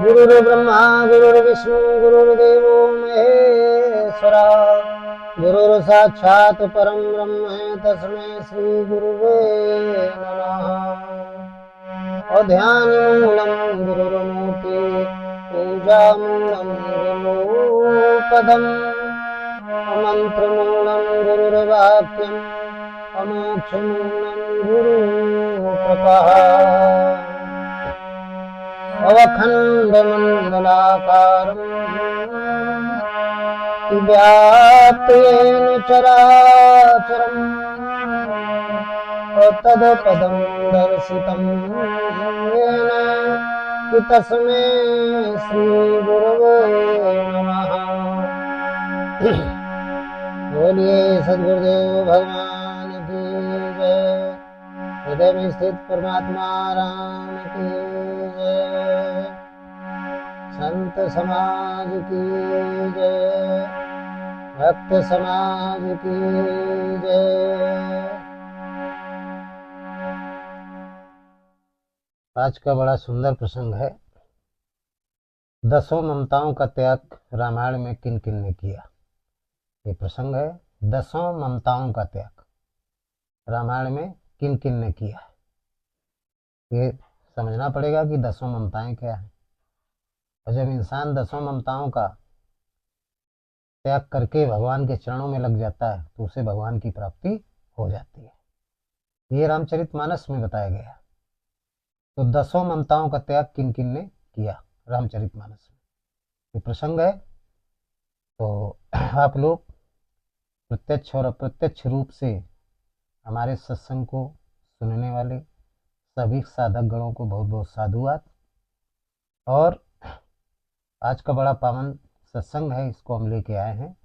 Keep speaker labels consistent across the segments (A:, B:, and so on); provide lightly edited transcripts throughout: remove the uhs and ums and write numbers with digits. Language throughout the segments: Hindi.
A: गुरुर्ब्रह्मा गुरुर्विष्णु गुरुर्देवो महेश्वरा गुरुर्साक्षात् परं ब्रह्म तस्मै श्री गुरुवे नमः। ध्यानमूलं गुरुर्मूर्ति पूजामूलं गुरुपदम् मंत्रमूलं गुरुर्वाक्यम् अमोक्षमूलं गुरुकृपः। अवखण्डमण्डलाकारम् व्याप्तेन चराचरम् तत्पदं दर्शितं येन तस्मै श्रीगुरवे नमः। बोलिए सद्गुरुदेव भगवान की जय। हृदय में स्थित परमात्मा राम की जय। संत समाज की जय। भक्त समाज की जय। आज का बड़ा सुंदर प्रसंग है। 10 ममताओं का त्याग रामायण में किन किन ने किया। ये प्रसंग है 10 ममताओं का त्याग रामायण में किन किन ने किया। ये समझना पड़ेगा कि 10 ममताएं क्या है। और जब इंसान 10 ममताओं का त्याग करके भगवान के चरणों में लग जाता है तो उसे भगवान की प्राप्ति हो जाती है। ये रामचरितमानस में बताया गया। तो 10 ममताओं का त्याग किन किन ने किया रामचरितमानस में, ये प्रसंग है। तो आप लोग प्रत्यक्ष और अप्रत्यक्ष रूप से हमारे सत्संग को सुनने वाले सभी साधक गणों को बहुत बहुत साधुवाद। और आज का बड़ा पावन सत्संग है, इसको हम लेके आए हैं।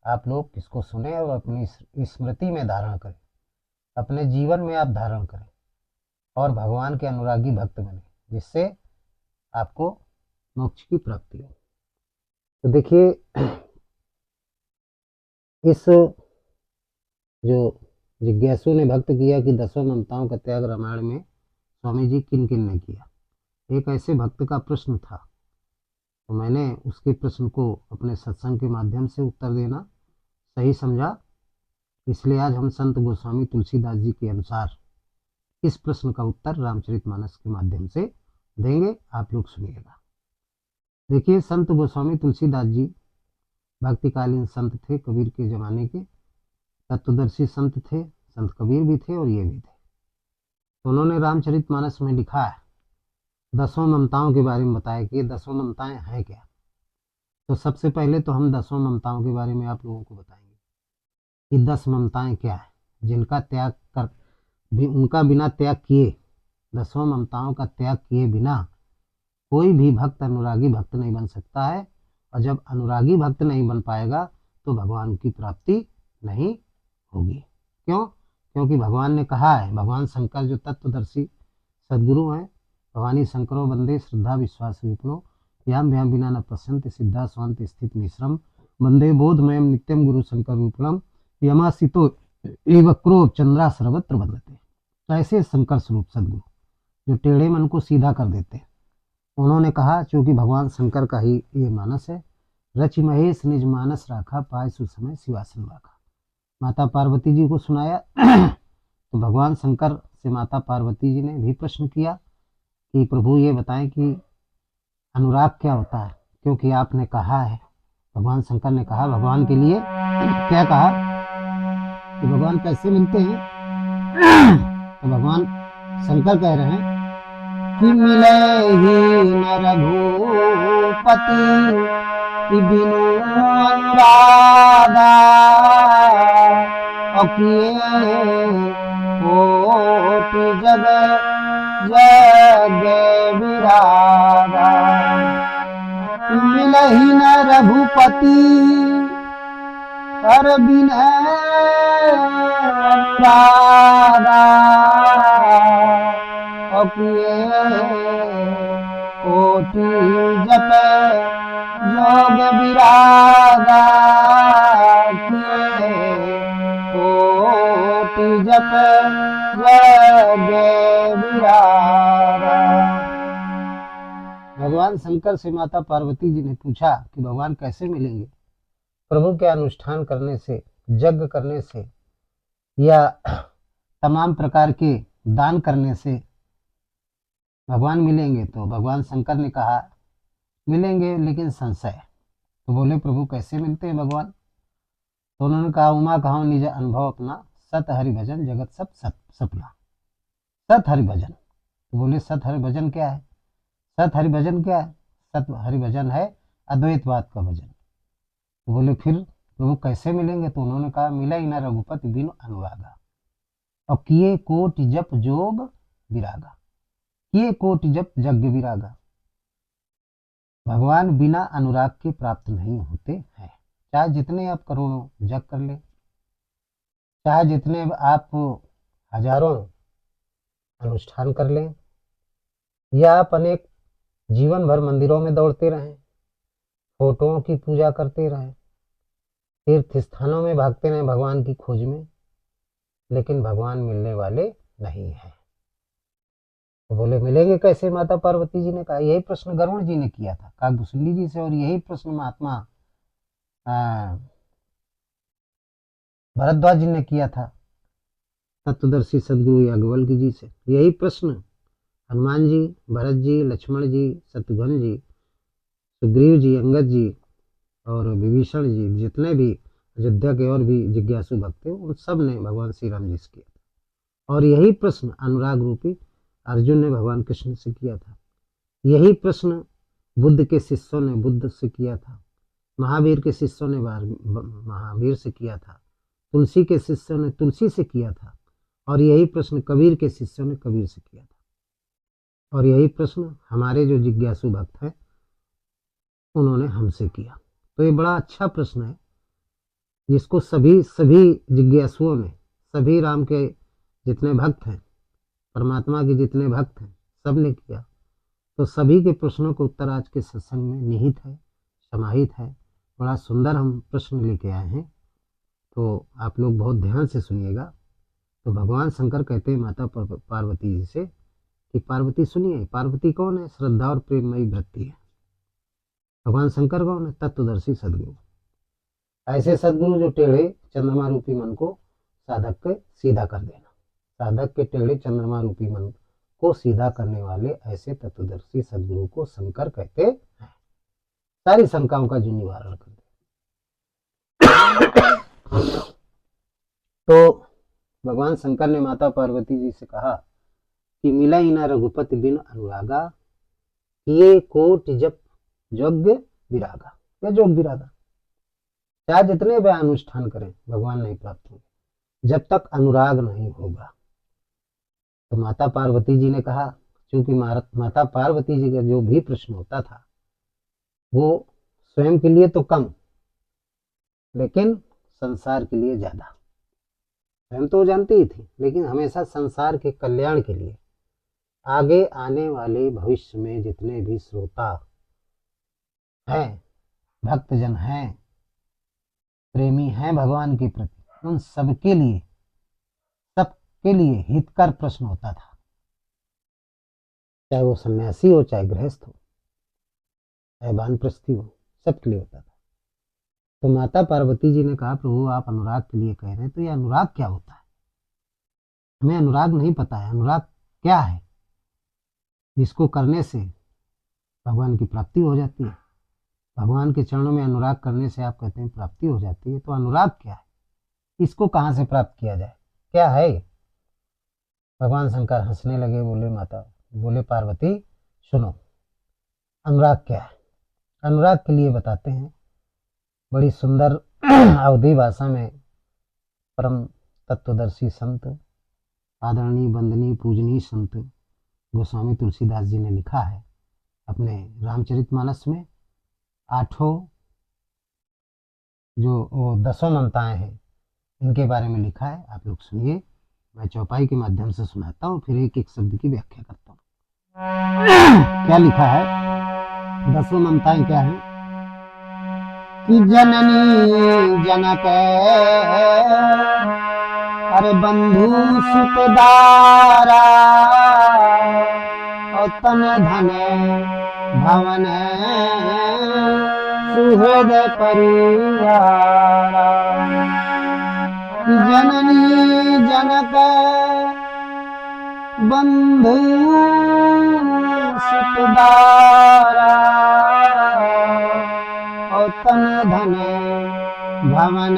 A: आप लोग इसको सुने और अपनी स्मृति में धारण करें, अपने जीवन में आप धारण करें और भगवान के अनुरागी भक्त बने, जिससे आपको मोक्ष की प्राप्ति हो। तो देखिए, इस जो जिज्ञासु ने भक्त किया कि 10 ममताओं का त्याग रामायण में स्वामी जी किन किन ने किया, एक ऐसे भक्त का प्रश्न था। तो मैंने उसके प्रश्न को अपने सत्संग के माध्यम से उत्तर देना सही समझा, इसलिए आज हम संत गोस्वामी तुलसीदास जी के अनुसार इस प्रश्न का उत्तर रामचरितमानस के माध्यम से देंगे। आप लोग सुनिएगा। देखिए, संत गोस्वामी तुलसीदास जी भक्तिकालीन संत थे, कबीर के जमाने के तत्वदर्शी संत थे। संत कबीर भी थे और ये भी थे। तो उन्होंने रामचरितमानस में लिखा है, 10 ममताओं के बारे में बताया कि ये 10 ममताएं हैं क्या। तो सबसे पहले तो हम 10 ममताओं के बारे में आप लोगों को बताएंगे कि 10 ममताएं क्या है, जिनका त्याग कर भी उनका बिना त्याग किए, 10 ममताओं का त्याग किए बिना कोई भी भक्त अनुरागी भक्त नहीं बन सकता है। और जब अनुरागी भक्त नहीं बन पाएगा तो भगवान की प्राप्ति नहीं होगी। क्यों? क्योंकि भगवान ने कहा है, भगवान शंकर जो तत्वदर्शी सदगुरु हैं, भवानी शंकरो वंदे श्रद्धा विश्वास विपुलो याम भ्याम बिना न पश्यन्ति सिद्धा स्वांत स्थित मिश्रम वंदे बोधमयम नित्यम गुरु शंकर विपुलम यमासितो एवक्रो चंद्रा सर्वत्र वंदते। ऐसे शंकर स्वरूप सदगुरु जो टेढ़े मन को सीधा कर देते हैं। उन्होंने कहा, चूंकि भगवान शंकर का ही ये मानस है, रचि महेश निज मानस राखा पाए सुसमय शिवासन वाखा। माता पार्वती जी को सुनाया। तो भगवान शंकर से माता पार्वती जी ने भी प्रश्न किया कि प्रभु ये बताएं कि अनुराग क्या होता है, क्योंकि आपने कहा है, भगवान शंकर ने कहा भगवान के लिए क्या कहा कि भगवान कैसे मिलते हैं। तो भगवान शंकर कह रहे हैं कि मिले ही न रघुपति बिनु अनुरागा अकिए कोटि जग जग विरागा। मिले ही न रघुपति कर बिनु अनुरागा अकिए कोटि जप जोग विरागा। कोटि जप जोग विरागा। भगवान शंकर से माता पार्वती जी ने पूछा कि भगवान कैसे मिलेंगे। प्रभु के अनुष्ठान करने से, यज्ञ करने से, या तमाम प्रकार के दान करने से भगवान मिलेंगे। तो भगवान शंकर ने कहा मिलेंगे, लेकिन संशय। तो बोले प्रभु कैसे मिलते हैं भगवान। तो उन्होंने कहा उमा कहो निज अनुभव अपना, सत हरि भजन जगत सब सपना। सत हरि भजन। तो बोले सत हरि भजन क्या है। सत हरि भजन क्या है। सत हरि भजन है अद्वैतवाद का भजन। तो बोले फिर प्रभु कैसे मिलेंगे। तो उन्होंने कहा मिला ही न रघुपति बिनु अनुरागा, और किए कोट जप जोग विरागा। किए कोट जप यज्ञ विरागा। भगवान बिना अनुराग के प्राप्त नहीं होते हैं। चाहे जितने आप करोड़ों जप कर ले, चाहे जितने आप हजारों अनुष्ठान कर लें, या आप अनेक जीवन भर मंदिरों में दौड़ते रहें, फोटोओं की पूजा करते रहें, तीर्थ स्थानों में भागते रहें भगवान की खोज में, लेकिन भगवान मिलने वाले नहीं हैं। तो बोले मिलेंगे कैसे। माता पार्वती जी ने कहा यही प्रश्न गरुड़ जी ने किया था काकभूषुंडी जी से, और यही प्रश्न महात्मा भरद्वाज जी ने किया था तत्वदर्शी सदगुरु याज्ञवल्क्य जी से। यही प्रश्न हनुमान जी, भरत जी, लक्ष्मण जी, शत्रुघ्न जी, सुग्रीव जी, अंगद जी और विभीषण जी, जितने भी अयोध्या के और भी जिज्ञासु भक्त थे, उन सब ने भगवान श्री राम जी से किया था। और यही प्रश्न अनुराग रूपी अर्जुन ने भगवान कृष्ण से किया था। यही प्रश्न बुद्ध के शिष्यों ने बुद्ध से किया था। महावीर के शिष्यों ने महावीर से किया था। तुलसी के शिष्यों ने तुलसी से किया था। और यही प्रश्न कबीर के शिष्यों ने कबीर से किया था। और यही प्रश्न हमारे जो जिज्ञासु भक्त हैं उन्होंने हमसे किया। तो ये बड़ा अच्छा प्रश्न है, जिसको सभी जिज्ञासुओं ने, सभी राम के जितने भक्त हैं, परमात्मा के जितने भक्त हैं, सब ने किया। तो सभी के प्रश्नों का उत्तर आज के सत्संग में निहित है, समाहित है। बड़ा सुंदर हम प्रश्न लेके आए हैं, तो आप लोग बहुत ध्यान से सुनिएगा। तो भगवान शंकर कहते हैं माता पार्वती जी से कि पार्वती सुनिए। पार्वती कौन है। श्रद्धा और प्रेममयी वृत्ति है। भगवान शंकर कौन है। तत्वदर्शी सदगुरु। ऐसे सदगुरु जो टेढ़े चंद्रमा रूपी मन को साधक के सीधा कर देना। साधक के टेढ़े चंद्रमा रूपी मन को सीधा करने वाले ऐसे तत्वदर्शी सदगुरु को शंकर कहते हैं। सारी शंकाओं का जो निवारण कर दे। तो भगवान शंकर ने माता पार्वती जी से कहा कि मिला ही ना रघुपति बिन अनुरागा, किए कोट जप यज्ञ विरागा। या जोग विरागा। चाहे जितने वे अनुष्ठान करें भगवान नहीं प्राप्त होंगे जब तक अनुराग नहीं होगा। तो माता पार्वती जी ने कहा, क्योंकि माता पार्वती जी का जो भी प्रश्न होता था वो स्वयं के लिए तो कम, लेकिन संसार के लिए ज्यादा। स्वयं तो जानती ही थी, लेकिन हमेशा संसार के कल्याण के लिए, आगे आने वाले भविष्य में जितने भी श्रोता हैं, भक्तजन हैं, प्रेमी हैं भगवान के प्रति, उन सबके लिए हितकर प्रश्न होता था। चाहे वो सन्यासी हो, चाहे गृहस्थ हो, चाहे वानप्रस्थी हो, सबके लिए होता था। तो माता पार्वती जी ने कहा प्रभु आप अनुराग के लिए कह रहे हैं, तो ये अनुराग क्या होता है। हमें अनुराग नहीं पता है। अनुराग क्या है जिसको करने से भगवान की प्राप्ति हो जाती है। भगवान के चरणों में अनुराग करने से आप कहते हैं प्राप्ति हो जाती है। तो अनुराग क्या है, इसको कहाँ से प्राप्त किया जाए, क्या है। भगवान शंकर हंसने लगे, बोले पार्वती सुनो, अनुराग क्या है। अनुराग के लिए बताते हैं बड़ी सुंदर अवधी भाषा में। परम तत्वदर्शी संत, आदरणीय वंदनीय पूजनीय संत गोस्वामी तुलसीदास जी ने लिखा है अपने रामचरितमानस में। 8 जो 10 मंताएं हैं, इनके बारे में लिखा है। आप लोग सुनिए, मैं चौपाई के माध्यम से सुनाता हूँ, फिर एक एक शब्द की व्याख्या करता हूँ। क्या लिखा है। 10 मंताएं क्या है कि जननी जनक अरे बंधु सुतदारा और तन धन भवन सुहृद परिवारा जननी जनक बंधु सुतदारा और तन धन भवन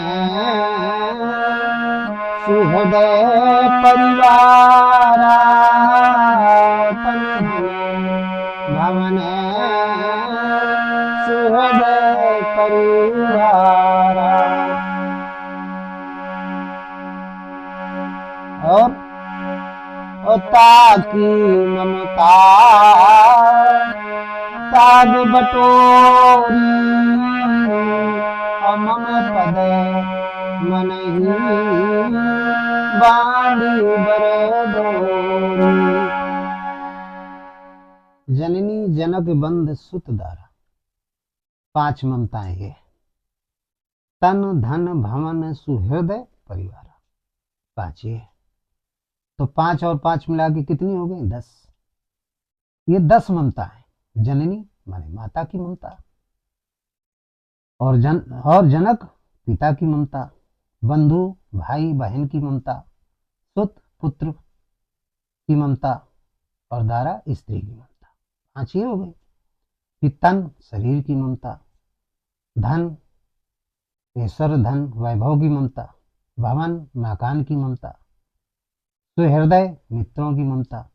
A: सुहृदय परिवारा तन धन भवन सुहृदय परिवारा। और ताकि ममता ताग बटोरी मम पद मन बांधी बरदोरी। जननी जनक बंध सुत दारा, 5 ममताएं ये, तन धन भवन सुहृदय परिवार, 5 ये। तो 5 और 5 मिला के कितनी हो गई? 10। ये 10 ममता है। जननी माने माता की ममता, और जनक पिता की ममता, बंधु भाई बहन की ममता, सुत पुत्र की ममता, और दारा स्त्री की ममता। 5 ये हो गई। फिर तन शरीर की ममता, धन ऐश्वर्य धन वैभव की ममता, भवन मकान की ममता, सुहृदय मित्रों की ममता,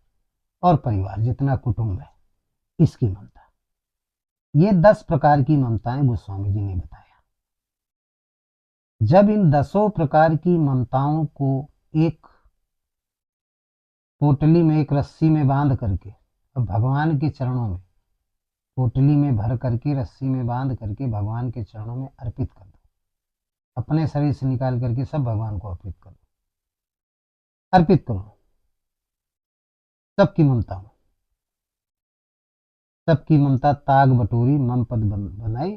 A: और परिवार जितना कुटुंब है इसकी ममता। ये 10 प्रकार की ममताएं गोस्वामी जी ने बताया। जब इन 10 प्रकार की ममताओं को एक पोटली में, एक रस्सी में बांध करके, अब भगवान के चरणों में, पोटली में भर करके रस्सी में बांध करके भगवान के चरणों में अर्पित कर दो। अपने शरीर से निकाल करके सब भगवान को अर्पित करो, अर्पित करो सबकी ममता। सबकी ममता ताग बटोरी मम पद बनाई,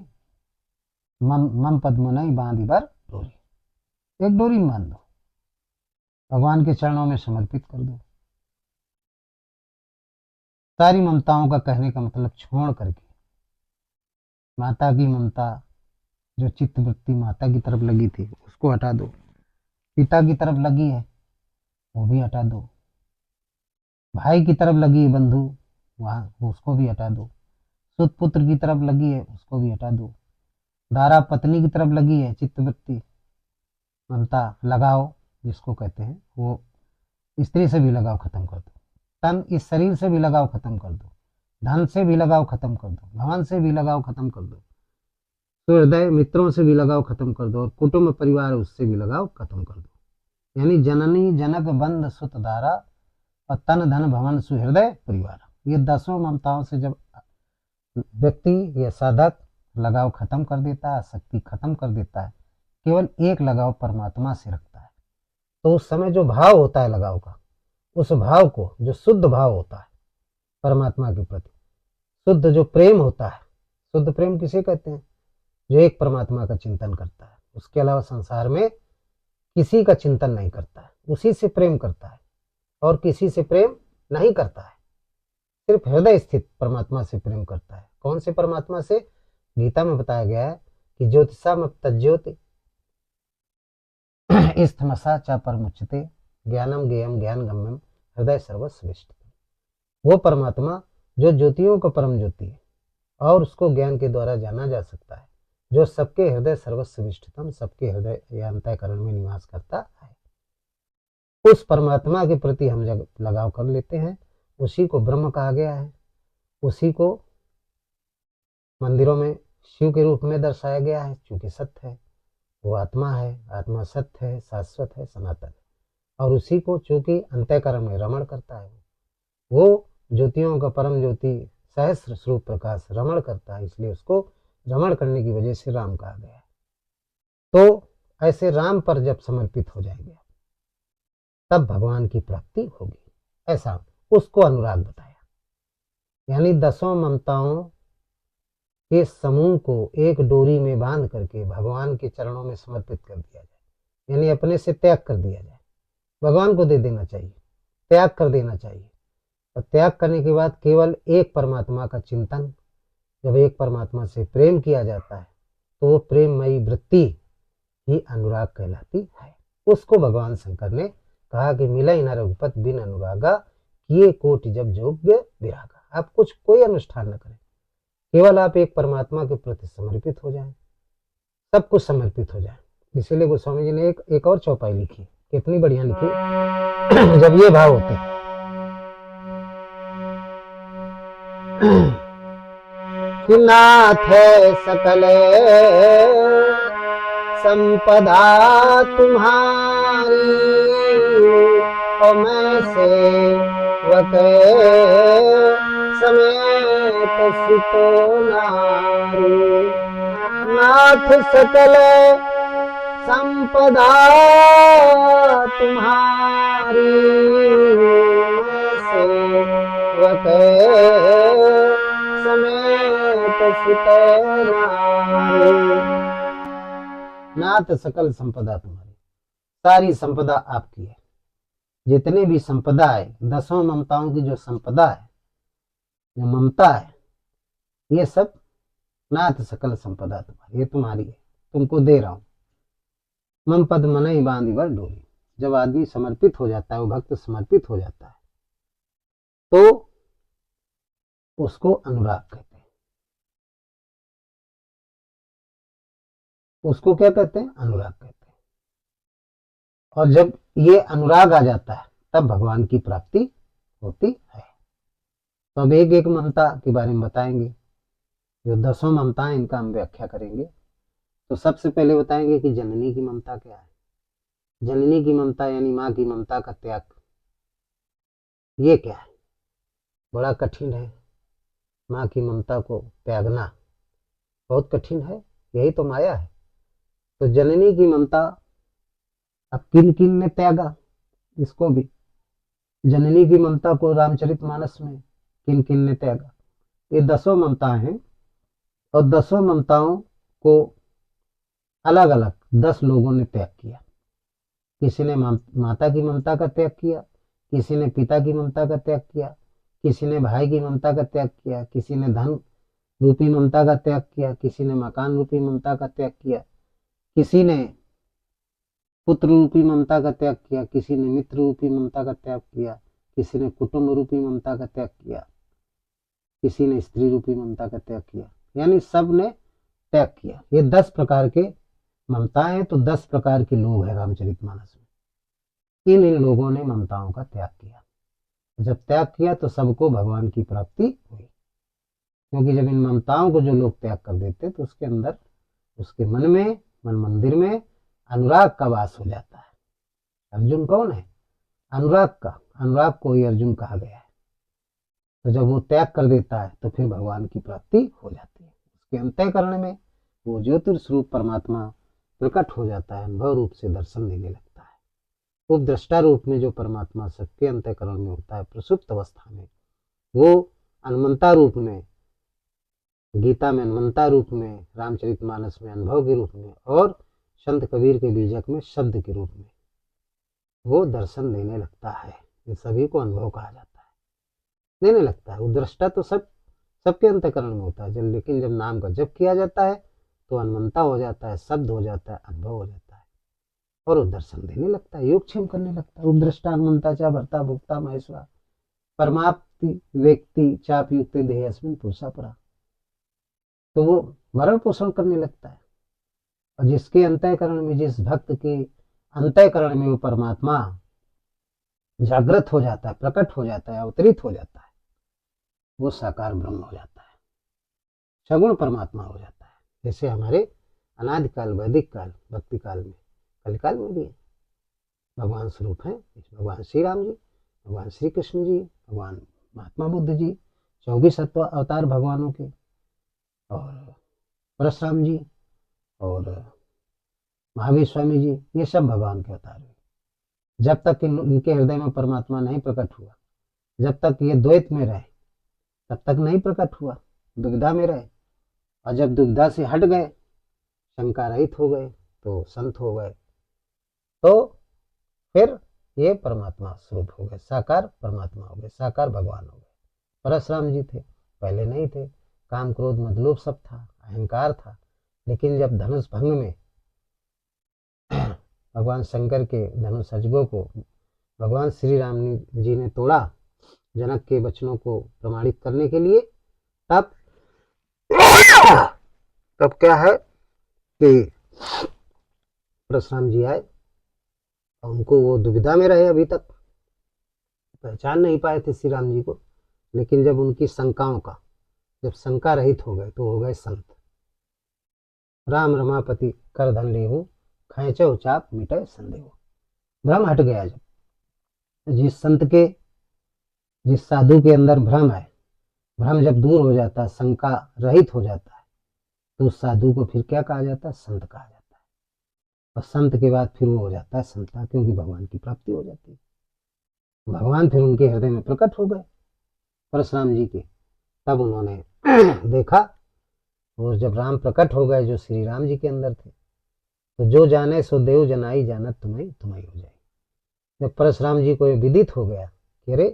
A: मम पद मनाई बांधी बर डोरी। एक डोरी में बांध दो, भगवान के चरणों में समर्पित कर दो। सारी ममताओं का कहने का मतलब छोड़ करके माता की ममता, जो चित्त वृत्ति माता की तरफ लगी थी उसको हटा दो। पिता की तरफ लगी है वो भी हटा दो। भाई की तरफ लगी है बंधु, वहां उसको भी हटा दो। सुत पुत्र की तरफ लगी है उसको भी हटा दो। दारा पत्नी की तरफ लगी है चित्तवृत्ति ममता लगाओ जिसको कहते हैं, वो स्त्री से भी लगाव खत्म कर दो। तन इस शरीर से भी लगाव खत्म कर दो। धन से भी लगाव खत्म कर दो। भवन से भी लगाव खत्म कर दो। तो हृदय मित्रों से भी लगाव खत्म कर दो, और कुटुंब परिवार उससे भी लगाव खत्म कर दो। यानी जननी जनक बंध सुत दारा और तन धन भवन सुहृदय परिवार, ये 10 ममताओं से जब व्यक्ति या साधक लगाव खत्म कर देता है, आसक्ति खत्म कर देता है, केवल एक लगाव परमात्मा से रखता है, तो उस समय जो भाव होता है लगाव का, उस भाव को, जो शुद्ध भाव होता है परमात्मा के प्रति, शुद्ध जो प्रेम होता है, शुद्ध प्रेम किसे कहते हैं? जो एक परमात्मा का चिंतन करता है, उसके अलावा संसार में किसी का चिंतन नहीं करता है, उसी से प्रेम करता है और किसी से प्रेम नहीं करता है, सिर्फ हृदय स्थित परमात्मा से प्रेम करता है। कौन से परमात्मा से? गीता में बताया गया है कि ज्योतिषा तज्ज्योति स्थमसा च परमुच्यते ज्ञानम ज्ञेयम ज्ञान गम्यम हृदय सर्वश्रेष्ठ। वो परमात्मा जो ज्योतियों का परम ज्योति है और उसको ज्ञान के द्वारा जाना जा सकता है, जो सबके हृदय सर्वश्रेष्ठतम, सबके हृदय या अंतःकरण में निवास करता है, उस परमात्मा के प्रति हम जब लगाव कर लेते हैं, उसी को ब्रह्म कहा गया है। उसी को मंदिरों में शिव के रूप में दर्शाया गया है, क्योंकि सत्य है, वो आत्मा है, आत्मा सत्य है, शाश्वत है, सनातन है। और उसी को चूंकि अंतःकरण में रमण करता है, वो ज्योतियों का परम ज्योति सहस्र स्वरूप प्रकाश रमण करता है, इसलिए उसको रमण करने की वजह से राम कहा गया है। तो ऐसे राम पर जब समर्पित हो जाएंगे तब भगवान की प्राप्ति होगी, ऐसा उसको अनुराग बताया। यानी 10 ममताओं के समूह को एक डोरी में बांध करके भगवान के चरणों में समर्पित कर दिया जाए, यानी अपने से त्याग कर दिया जाए, भगवान को दे देना चाहिए, त्याग कर देना चाहिए। और त्याग करने के बाद केवल एक परमात्मा का चिंतन जब एक परमात्मा से प्रेम किया जाता है तो वो प्रेममयी वृत्ति ही अनुराग कहलाती है। उसको भगवान शंकर ने कहा कि मिलई न रघुपत बिन अनुरागा, किए कोटि जब जोग्य विरागा। आप कुछ कोई अनुष्ठान न करें, केवल आप एक परमात्मा के प्रति समर्पित हो जाएं, सब कुछ समर्पित हो जाए। इसीलिए गोस्वामी जी ने एक और चौपाई लिखी, कितनी बढ़िया लिखी। जब ये भाव होते हैं कि नाथ सकल संपदा तुम्हारी, और मैं सेवक समेत सुतो नारी। नाथ सकल संपदा तुम्हारी, सेवक समेत सुतो नारी। नाथ सकल संपदा तुम्हारी, सारी संपदा आपकी है। जितनी भी संपदा है, 10 ममताओं की जो संपदा है, जो ममता है, ये सब नाथ सकल संपदा तुम्हारी, ये तुम्हारी है, तुमको दे रहा हूं। मम पद मनई बांधी वर डोरी। जब आदमी समर्पित हो जाता है, वो भक्त समर्पित हो जाता है, तो उसको अनुराग कहते हैं। उसको क्या कहते हैं? अनुराग कहते हैं। और जब ये अनुराग आ जाता है तब भगवान की प्राप्ति होती है। तो अब एक एक ममता के बारे में बताएंगे, जो 10 ममता है इनका हम व्याख्या करेंगे। तो सबसे पहले बताएंगे कि जननी की ममता क्या है। जननी की ममता यानी माँ की ममता का त्याग, ये क्या है? बड़ा कठिन है। माँ की ममता को त्यागना बहुत कठिन है, यही तो माया है। तो जननी की ममता अब किन किन ने त्यागा, इसको भी। जननी की ममता को रामचरितमानस में किन किन ने त्यागा, ये 10 ममता हैं। और 10 ममताओं को अलग अलग 10 लोगों ने त्याग किया। किसी ने माता की ममता का त्याग किया, किसी ने पिता की ममता का त्याग किया, किसी ने भाई की ममता का त्याग किया, किसी ने धन रूपी ममता का त्याग किया, किसी ने मकान रूपी ममता का त्याग किया, किसी ने पुत्र रूपी ममता का त्याग किया, किसी ने मित्र रूपी ममता का त्याग किया, किसी ने कुटुंब रूपी ममता का त्याग किया, किसी ने स्त्री रूपी ममता का त्याग किया। यानी सब ने त्याग किया। ये 10 प्रकार के ममताएं, तो 10 प्रकार के लोग हैं रामचरितमानस में। इन इन लोगों ने ममताओं का त्याग किया। जब त्याग किया तो सबको भगवान की प्राप्ति हुई। क्योंकि जब इन ममताओं को जो लोग त्याग कर देते तो उसके अंदर, उसके मन में, मन मंदिर में अनुराग का वास हो जाता है। अर्जुन कौन है? अनुराग का, अनुराग को ही अर्जुन कहा गया है। तो जब वो त्याग कर देता है तो फिर भगवान की प्राप्ति हो जाती है। उसके अंतःकरण में वो ज्योतिर्स्वरूप परमात्मा प्रकट हो जाता है, अनुभव रूप से दर्शन देने लगता है। उपद्रष्टा रूप में जो परमात्मा सबके अंतःकरण में होता है प्रसुप्त अवस्था में, वो हनुमंता रूप में, गीता में हनुमंता रूप में, रामचरितमानस में अनुभव के रूप में, और संत कबीर के बीजक में शब्द के रूप में वो दर्शन देने लगता है। इन सभी को अनुभव कहा जाता है, देने लगता है। उद्रष्टा तो सबके अंतःकरण में होता है। जब लेकिन जब नाम का जप किया जाता है तो हनुमंता हो जाता है, शब्द हो जाता है, अनुभव हो जाता है, और वो दर्शन देने लगता है, योगक्षेम करने लगता है। उद्रष्टा हनुमंता चा भर्ता भुक्ता महेश्वरा परमाप्ति व्यक्ति चाप युक्त देह अस्मिन पुरुषा परा। तो वो भरण पोषण करने लगता है। और जिसके अंतःकरण में, जिस भक्त के अंतःकरण में वो परमात्मा जागृत हो जाता है, प्रकट हो जाता है, अवतरित हो जाता है, वो साकार ब्रह्म हो जाता है, सगुण परमात्मा हो जाता है। जैसे हमारे अनादिकाल, वैदिक काल, भक्ति काल में, कलिकाल में भी भगवान स्वरूप हैं। भगवान श्री राम जी, भगवान श्री कृष्ण जी, भगवान महात्मा बुद्ध जी, 24 अवतार भगवानों के, और परशुराम जी और महावीर स्वामी जी, ये सब भगवान के अवतार हैं। जब तक इनके हृदय में परमात्मा नहीं प्रकट हुआ, जब तक ये द्वैत में रहे, तब तक नहीं प्रकट हुआ, दुविधा में रहे। और जब दुविधा से हट गए, शंका रहित हो गए, तो संत हो गए, तो फिर ये परमात्मा स्वरूप हो गए, साकार परमात्मा हो गए, साकार भगवान हो गए। परशुराम जी थे, पहले नहीं थे। काम क्रोध मदलोभ सब था, अहंकार था। लेकिन जब धनुष भंग में भगवान शंकर के धनुष अजगों को भगवान श्री राम जी ने तोड़ा जनक के वचनों को प्रमाणित करने के लिए, तब तब क्या है कि परशुराम जी आए और उनको वो दुविधा में रहे, अभी तक पहचान नहीं पाए थे श्री राम जी को। लेकिन जब उनकी शंकाओं का जब शंका रहित हो गए तो हो गए संत। राम रमापति कर धन लेहु, खैचौ चाप मिटे संदेह। भ्रम हट गया। जब जिस साधु के अंदर भ्रम है, भ्रम जब दूर हो जाता है, शंका रहित हो जाता है, तो उस साधु को फिर क्या कहा जाता है? संत कहा जाता है। और संत के बाद फिर वो हो जाता है संता, क्योंकि भगवान की प्राप्ति हो जाती है। भगवान फिर उनके हृदय में प्रकट हो गए परशुराम जी के। तब उन्होंने देखा, और जब राम प्रकट हो गए जो श्री राम जी के अंदर थे, तो जो जाने सो देव जनाई जानत तुम्हें तुम्हें हो जाए। जब परशुराम जी को ये विदित हो गया कि अरे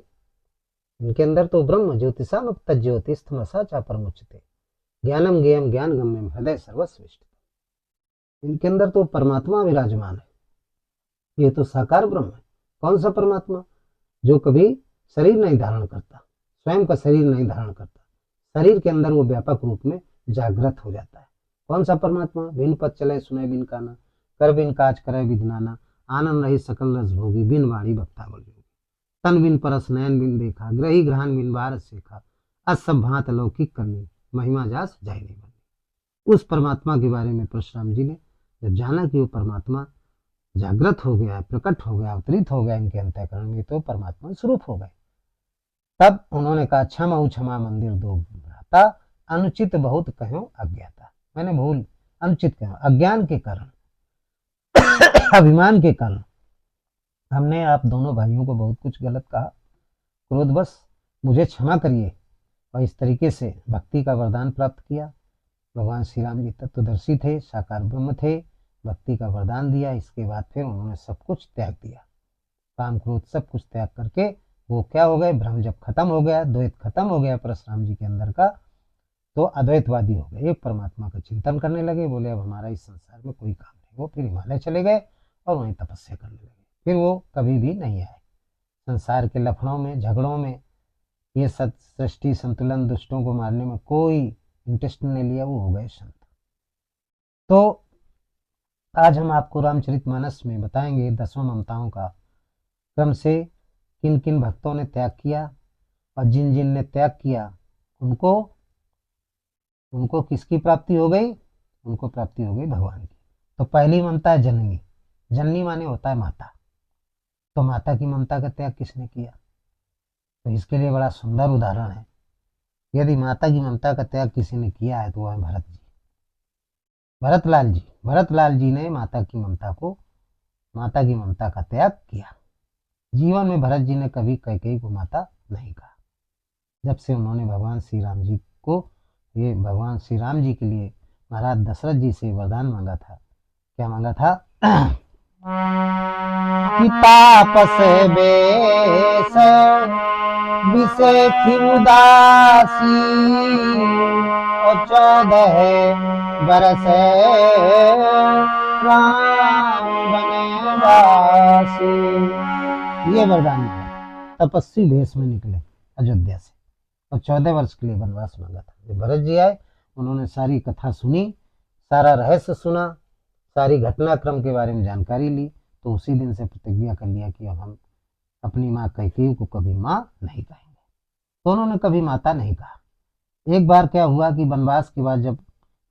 A: इनके अंदर तो ब्रह्म ज्योतिषाम ज्योतिषमसा चा परमुच्यते ज्ञानम ज्ञेयम ज्ञान गम्यम हृदय सर्वस्विष्ट। इनके अंदर तो परमात्मा विराजमान है, ये तो साकार ब्रह्म है। कौन सा परमात्मा? जो कभी शरीर नहीं धारण करता, स्वयं का शरीर नहीं धारण करता, शरीर के अंदर वो व्यापक रूप में जागृत हो जाता है। कौन सा परमात्मा? बिन पद चले सुने बिन काना, कर बिन काज करे विदनाना, आनंद रही सकल रस भोगी, बिन वाणी बक्ता बोल जोगी, तन बिन परस नयन बिन देखा, ग्रही ग्रहण बिन बार सीखा, असभ भांत लौकिक करनी, महिमा जास जाय नहीं बनी। उस परमात्मा के बारे में परशुराम जी ने जब जाना कि वो परमात्मा जागृत हो गया, प्रकट हो गया, अवतरित हो गया इनके अंतःकरण में, तो परमात्मा स्वरूप हो गए। तब उन्होंने कहा क्षमा क्षमा मंदिर दो भ्राता, अनुचित बहुत कहो अज्ञाता। मैंने भूल, अनुचित कहो, अज्ञान के कारण, अभिमान के कारण हमने आप दोनों भाइयों को बहुत कुछ गलत कहा, क्रोधवश मुझे क्षमा करिए। और इस तरीके से भक्ति का वरदान प्राप्त किया। भगवान श्री राम जी तत्वदर्शी थे, साकार ब्रह्म थे, भक्ति का वरदान दिया। इसके बाद फिर उन्होंने सब कुछ त्याग दिया, काम क्रोध सब कुछ त्याग करके वो क्या हो गए? ब्रह्म जब खत्म हो गया, द्वैत खत्म हो गया परशुराम जी के अंदर का, तो अद्वैतवादी हो गए, एक परमात्मा का चिंतन करने लगे। बोले अब हमारा इस संसार में कोई काम नहीं। वो फिर हिमालय चले गए और वहीं तपस्या करने लगे। फिर वो कभी भी नहीं आए संसार के लफड़ों में, झगड़ों में, ये सृष्टि संतुलन, दुष्टों को मारने में कोई इंटरेस्ट नहीं लिया। वो हो गए संत। तो आज हम आपको रामचरितमानस में बताएंगे 10 ममताओं का क्रम से किन किन भक्तों ने त्याग किया, और जिन जिन ने त्याग किया उनको किसकी प्राप्ति हो गई? उनको प्राप्ति हो गई भगवान की। तो पहली ममता है जननी। जननी माने होता है माता। तो माता की ममता का त्याग किसने किया? तो इसके लिए बड़ा सुंदर उदाहरण है। यदि माता की ममता का त्याग किसी ने किया है तो वह है भरत जी, भरतलाल जी। भरतलाल जी ने माता की ममता का त्याग किया। जीवन में भरत जी ने कभी कैकेयी को माता नहीं कहा। जब से उन्होंने भगवान श्री राम जी के लिए महाराज दशरथ जी से वरदान मांगा था। क्या मांगा था? तापस बेस विषेखी उदासी, और 14 बरस राम बनवासी। ये वरदान मांगा। तपस्वी भेष में निकले अयोध्या से और 14 वर्ष के लिए वनवास मांगा था। जब भरत जी आए, उन्होंने सारी कथा सुनी, सारा रहस्य सुना, सारी घटनाक्रम के बारे में जानकारी ली, तो उसी दिन से प्रतिज्ञा कर लिया कि अब हम अपनी माँ कैकेयी को कभी माँ नहीं कहेंगे। तो उन्होंने कभी माता नहीं कहा। एक बार क्या हुआ कि वनवास के बाद जब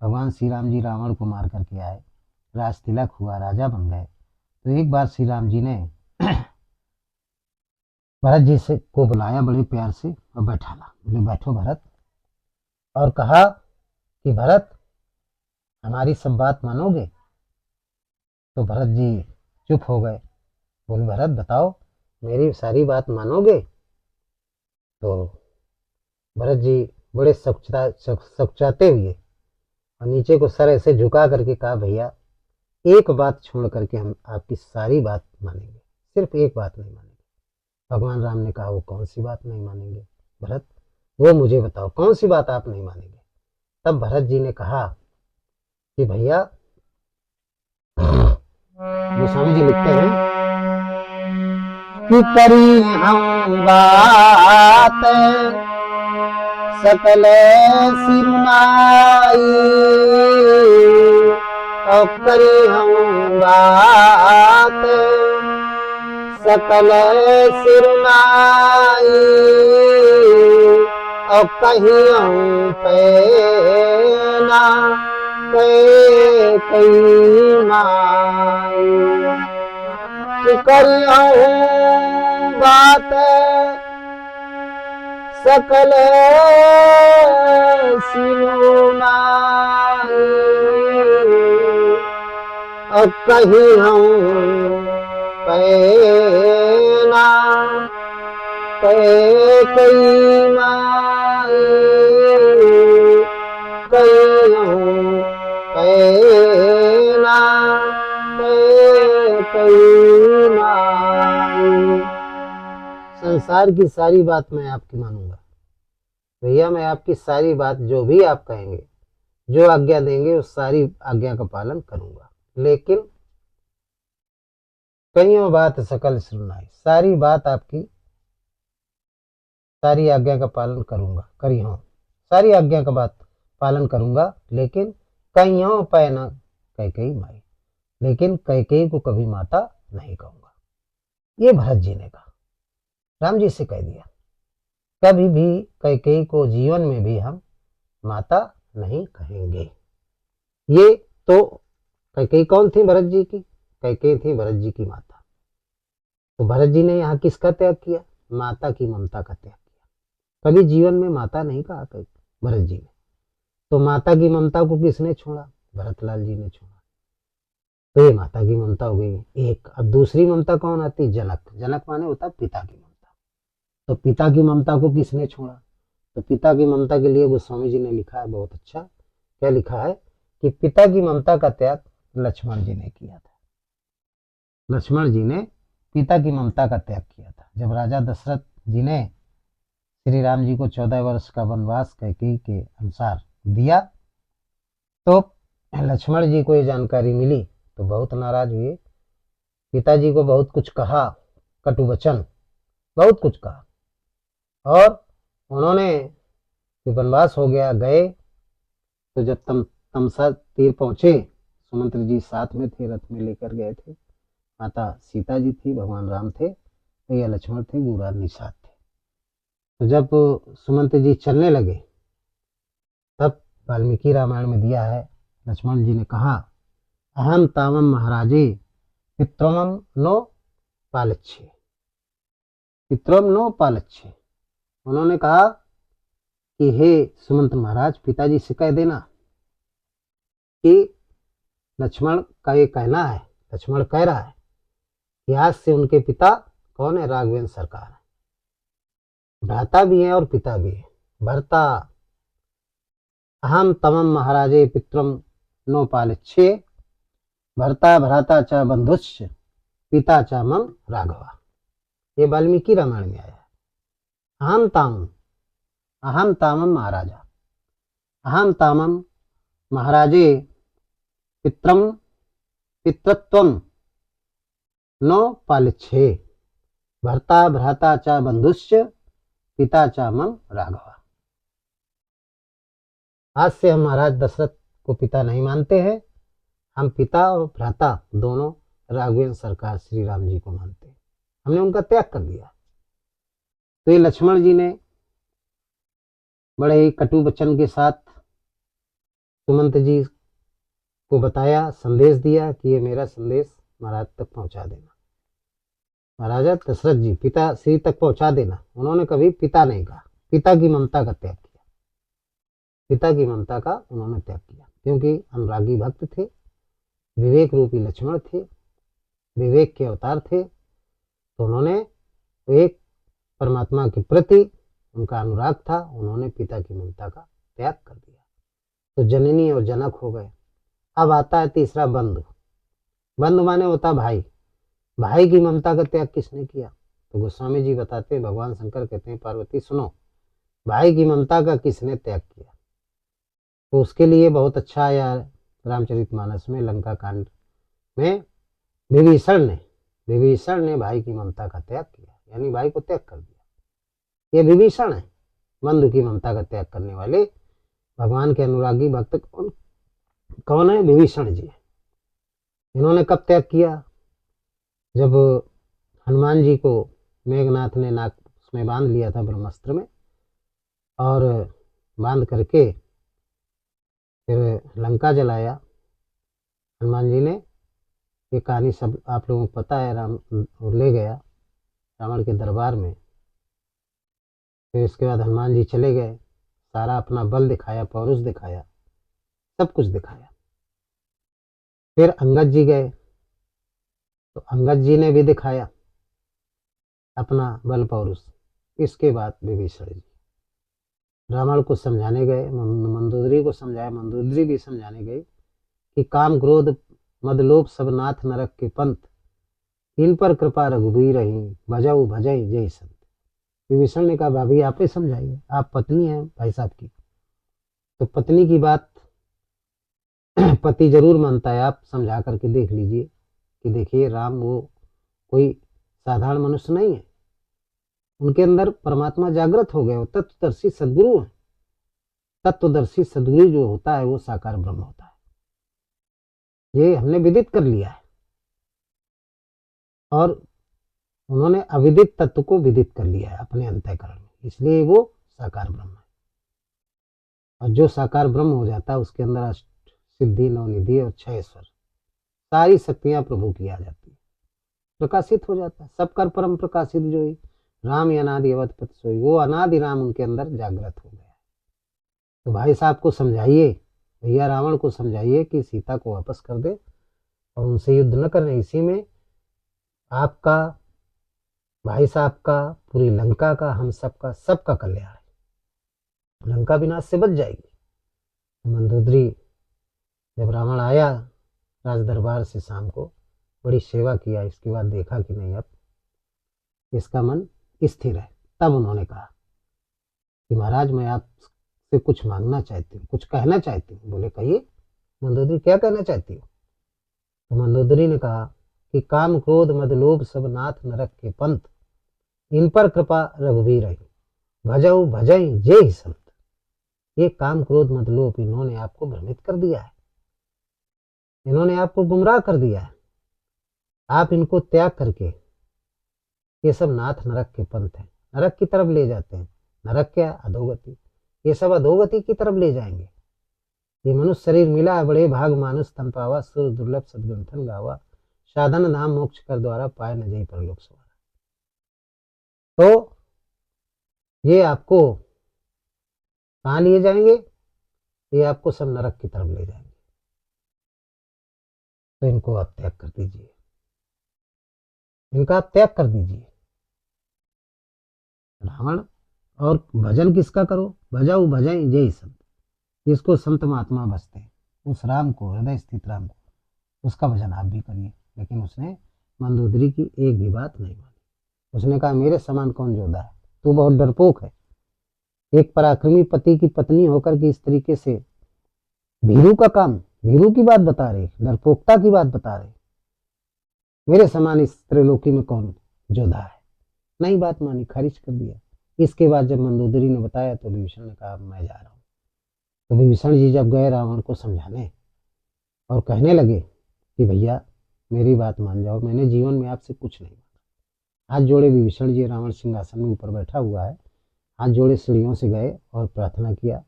A: भगवान श्री राम जी रावण को मार करके आए, राज तिलक हुआ, राजा बन गए, तो एक बार श्री राम जी ने भरत जी से को बुलाया बड़े प्यार से और बैठाला। बोले बैठो भरत, और कहा कि भरत हमारी सब बात मानोगे? तो भरत जी चुप हो गए। बोले भरत बताओ, मेरी सारी बात मानोगे? तो भरत जी बड़े सकुचाते हुए और नीचे को सर ऐसे झुका करके कहा, भैया एक बात छोड़ करके हम आपकी सारी बात मानेंगे, सिर्फ एक बात नहीं मानेंगे। भगवान राम ने कहा, वो कौन सी बात नहीं मानेंगे भरत? वो मुझे बताओ, कौन सी बात आप नहीं मानेंगे? तब भरत जी ने कहा कि भैया, गोस्वामी जी लिखते हैं कि करी हम बात सकल सिरनाई, और करी हम बात सकल सिरनाई, और कहियों पैना कई माई, करियों बात सकल सिरनाई, और कहियों पैना कई माई, कहियों पैना कई माई। संसार की सारी बात मैं आपकी मानूंगा भैया, मैं आपकी सारी बात, जो भी आप कहेंगे, जो आज्ञा देंगे, उस सारी आज्ञा का पालन करूंगा, लेकिन कईयों बात सकल सुनाई, सारी बात आपकी, सारी आज्ञा का पालन करूंगा, करियों सारी आज्ञा का बात पालन करूंगा, लेकिन कईयों पैना कई माई, लेकिन कैकेयी को कभी माता नहीं कहूंगा। ये भरत जी ने कहा, राम जी से कह दिया, कभी भी कैकेयी को जीवन में भी हम माता नहीं कहेंगे। ये तो कैकेयी कौन थी? भरत जी की। कैकेयी थी भरत जी की माता। तो भरत जी ने यहाँ किसका त्याग किया? माता की ममता का त्याग किया। कभी जीवन में माता नहीं कहा भरत जी ने। तो माता की ममता को किसने छोड़ा? भरतलाल जी ने छोड़ा। तो ये माता की ममता हो गई एक। अब दूसरी ममता कौन आती? जनक। जनक माने होता पिता की ममता। तो पिता की ममता को किसने छोड़ा? तो पिता की ममता के लिए गोस्वामी जी ने लिखा है बहुत अच्छा। क्या लिखा है? कि पिता की ममता का त्याग लक्ष्मण जी ने किया था। लक्ष्मण जी ने पिता की ममता का त्याग किया था। जब राजा दशरथ जी ने श्री राम जी को 14 वर्ष का वनवास कैकेयी के अनुसार दिया, तो लक्ष्मण जी को ये जानकारी मिली तो बहुत नाराज हुए। पिताजी को बहुत कुछ कहा, कटु वचन बहुत कुछ कहा, और उन्होंने वनवास हो गया, गए। तो जब तमसा तीर पहुंचे, सुमंत्र जी साथ में थे, रथ में लेकर गए थे। माता सीता जी थी, भगवान राम थे, भैया लक्ष्मण थे, गुरुराज निषाद थे। तो जब सुमंत्र जी चलने लगे, तब वाल्मीकि रामायण में दिया है, लक्ष्मण जी ने कहा, अहम तावम महाराजे पित्रमम नो पालच्छे, पित्रम नो पालच्छे। उन्होंने कहा कि हे सुमंत महाराज, पिताजी से कह देना कि लक्ष्मण का ये कहना है, लक्ष्मण कह रहा है कि आज से उनके पिता कौन है? राघवेंद्र सरकार है। भ्राता भी है और पिता भी है। भर्ता अहम तमम महाराजे पित्रम नो पालच्छे, भर्ता भ्राता च बंधुश्च पिता च मम राघवा। ये वाल्मीकि रामायण में आया है। अहम तामम महाराजा, अहम तामम महाराजे पित्रम पितृत्वम नो पालच्छे, भर्ता भ्राता च बंधुश्च पिता च मम राघवा। आज से हम महाराज दशरथ को पिता नहीं मानते हैं, हम पिता और भ्राता दोनों राघवेंद्र सरकार श्री राम जी को मानते हैं। हमने उनका त्याग कर दिया। तो ये लक्ष्मण जी ने बड़े ही कटु वचन के साथ सुमंत जी को बताया, संदेश दिया कि ये मेरा संदेश महाराज तक पहुंचा देना, महाराजा दशरथ जी पिता श्री तक पहुंचा देना। उन्होंने कभी पिता नहीं कहा, पिता की ममता का त्याग किया, पिता की ममता का उन्होंने त्याग किया, क्योंकि अनुरागी भक्त थे, विवेक रूपी लक्ष्मण थे, विवेक के अवतार थे। तो उन्होंने एक परमात्मा के प्रति उनका अनुराग था, उन्होंने पिता की ममता का त्याग कर दिया। तो जननी और जनक हो गए। अब आता है तीसरा बंधु। बंधु माने होता भाई। भाई की ममता का त्याग किसने किया? तो गोस्वामी जी बताते हैं, भगवान शंकर कहते हैं, पार्वती सुनो, भाई की ममता का किसने त्याग किया? तो उसके लिए बहुत अच्छा आया रामचरितमानस में, लंका कांड में विभीषण ने भाई की ममता का त्याग किया, यानी भाई को त्याग कर दिया। ये विभीषण है, बंधु की ममता का त्याग करने वाले भगवान के अनुरागी भक्त कौन है? विभीषण जी। इन्होंने कब त्याग किया? जब हनुमान जी को मेघनाथ ने नाक में बांध लिया था ब्रह्मास्त्र में, और बांध करके फिर लंका जलाया हनुमान जी ने। ये कहानी सब आप लोगों को पता है। राम ले गया रावण के दरबार में। फिर इसके बाद हनुमान जी चले गए, सारा अपना बल दिखाया, पौरुष दिखाया, सब कुछ दिखाया। फिर अंगद जी गए, तो अंगद जी ने भी दिखाया अपना बल पौरुष। इसके बाद विभीषण जी रावण को समझाने गए, मंदोदरी को समझाया, मंदोदरी भी समझाने गई कि काम क्रोध मद लोभ सब नाथ नरक के पंथ, इन पर कृपा रघुबीर रही, भजऊ भजई जय संत। विभीषण ने कहा भाभी आप ही समझाइए, आप पत्नी हैं भाई साहब की, तो पत्नी की बात पति जरूर मानता है, आप समझा करके देख लीजिए कि देखिए राम वो कोई साधारण मनुष्य नहीं है, उनके अंदर परमात्मा जागृत हो गए, वो तत्वदर्शी सदगुरु है। तत्वदर्शी सदगुरु जो होता है वो साकार ब्रह्म होता है, ये हमने विदित कर लिया है। और उन्होंने अविदित तत्व को विदित कर लिया है अपने अंतःकरण में, इसलिए वो साकार ब्रह्म है। और जो साकार ब्रह्म हो जाता है उसके अंदर अष्ट सिद्धि, नवनिधि और छह स्वर, सारी शक्तियां प्रभु की आ जाती है, प्रकाशित हो जाता है। सब कर परम प्रकाशित जो ही राम अनादि अवधपत सोई, वो अनादि राम उनके अंदर जागृत हो गया। तो भाई साहब को समझाइए, भैया रावण को समझाइए कि सीता को वापस कर दे और उनसे युद्ध न करें। इसी में आपका, भाई साहब का, पूरी लंका का, हम सबका, सबका कल्याण है। लंका विनाश से बच जाएगी। मंदोदरी जब रावण आया राज दरबार से शाम को, बड़ी सेवा किया, इसके बाद देखा कि नहीं अब इसका मन स्थिर है। तब उन्होंने कहा कि महाराज मैं आपसे कुछ मांगना चाहती हूँ, कुछ कहना चाहती हूँ। बोले कहिए मंदोदरी, क्या कहना चाहती हो? तो मंदोदरी ने कहा कि काम क्रोध मद लोभ सब नाथ नरक के पंथ, इन पर कृपा रघुवीर रही, भजऊ भजई जय संत। ये काम क्रोध मद लोभ इन्होंने आपको भ्रमित कर दिया है, इन्होंने आपको गुमराह कर दिया है। आप इनको त्याग करके, ये सब नाथ नरक के पंथ है, नरक की तरफ ले जाते हैं। नरक क्या? अधोगति। ये सब अधोगति की तरफ ले जाएंगे। ये मनुष्य शरीर मिला बड़े भाग, मानुष तन पावा, सुर दुर्लभ सदग्रंथन गावा, साधन धाम मोक्ष कर द्वारा, पाए न जई परलोक सवारा। तो ये आपको कहाँ लिए जाएंगे? ये आपको सब नरक की तरफ ले जाएंगे। तो इनको आप त्याग कर दीजिए, इनका आप त्याग कर दीजिए रावण। और भजन किसका करो? भजाऊ भजाई जय संत। जिसको संत महात्मा बसते हैं, उस राम को, हृदय स्थित राम को, उसका भजन आप भी करिए। लेकिन उसने मंदोदरी की एक भी बात नहीं मानी। उसने कहा मेरे समान कौन योद्धा है, तू बहुत डरपोक है। एक पराक्रमी पति की पत्नी होकर के इस तरीके से भीरू का काम, भीरू की बात बता रहे, डरपोकता की बात बता रहे। मेरे समान इस त्रिलोकी में कौन योद्धा है? नहीं बात मानी, खारिज कर दिया। इसके बाद जब मंदोदरी ने बताया तो विभीषण ने कहा मैं जा रहा हूँ। तो विभीषण जी जब गए रावण को समझाने और कहने लगे कि भैया मेरी बात मान जाओ, मैंने जीवन में आपसे कुछ नहीं मांगा। हाथ जोड़े विभीषण जी, रावण सिंहासन में ऊपर बैठा हुआ है, हाथ जोड़े सीढ़ियों से गए और प्रार्थना किया।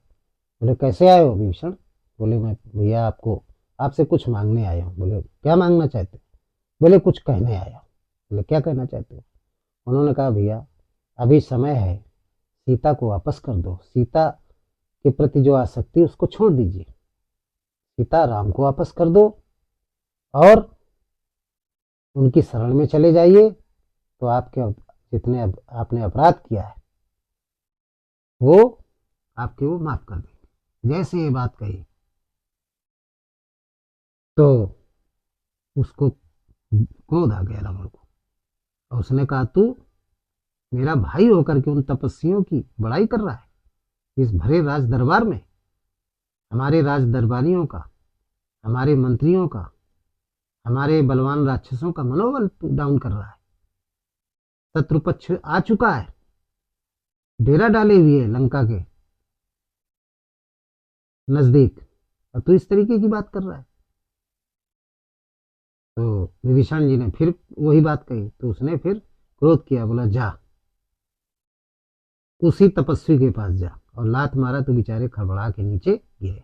A: बोले कैसे आए हो विभीषण? बोले मैं भैया आपसे कुछ मांगने आया हूँ। बोले क्या मांगना चाहते हो? बोले कुछ कहने आया हूँ। बोले क्या कहना चाहते हो? उन्होंने कहा भैया अभी समय है, सीता को वापस कर दो, सीता के प्रति जो आसक्ति उसको छोड़ दीजिए, सीता राम को वापस कर दो और उनकी शरण में चले जाइए, तो आपके जितने आपने अपराध किया है वो आपके वो माफ कर देंगे। जैसे ये बात कही तो उसको क्रोध आ गया रावण को, और उसने कहा तू मेरा भाई होकर के उन तपस्वियों की बड़ाई कर रहा है इस भरे राज दरबार में? हमारे राज दरबारियों का, हमारे मंत्रियों का, हमारे बलवान राक्षसों का मनोबल डाउन कर रहा है। शत्रु पक्ष आ चुका है, डेरा डाले हुए है लंका के नजदीक, और तू इस तरीके की बात कर रहा है। तो विभीषण जी ने फिर वही बात कही, तो उसने फिर क्रोध किया, बोला जा उसी तपस्वी के पास जा, और लात मारा तो बेचारे खड़बड़ा के नीचे गिरे,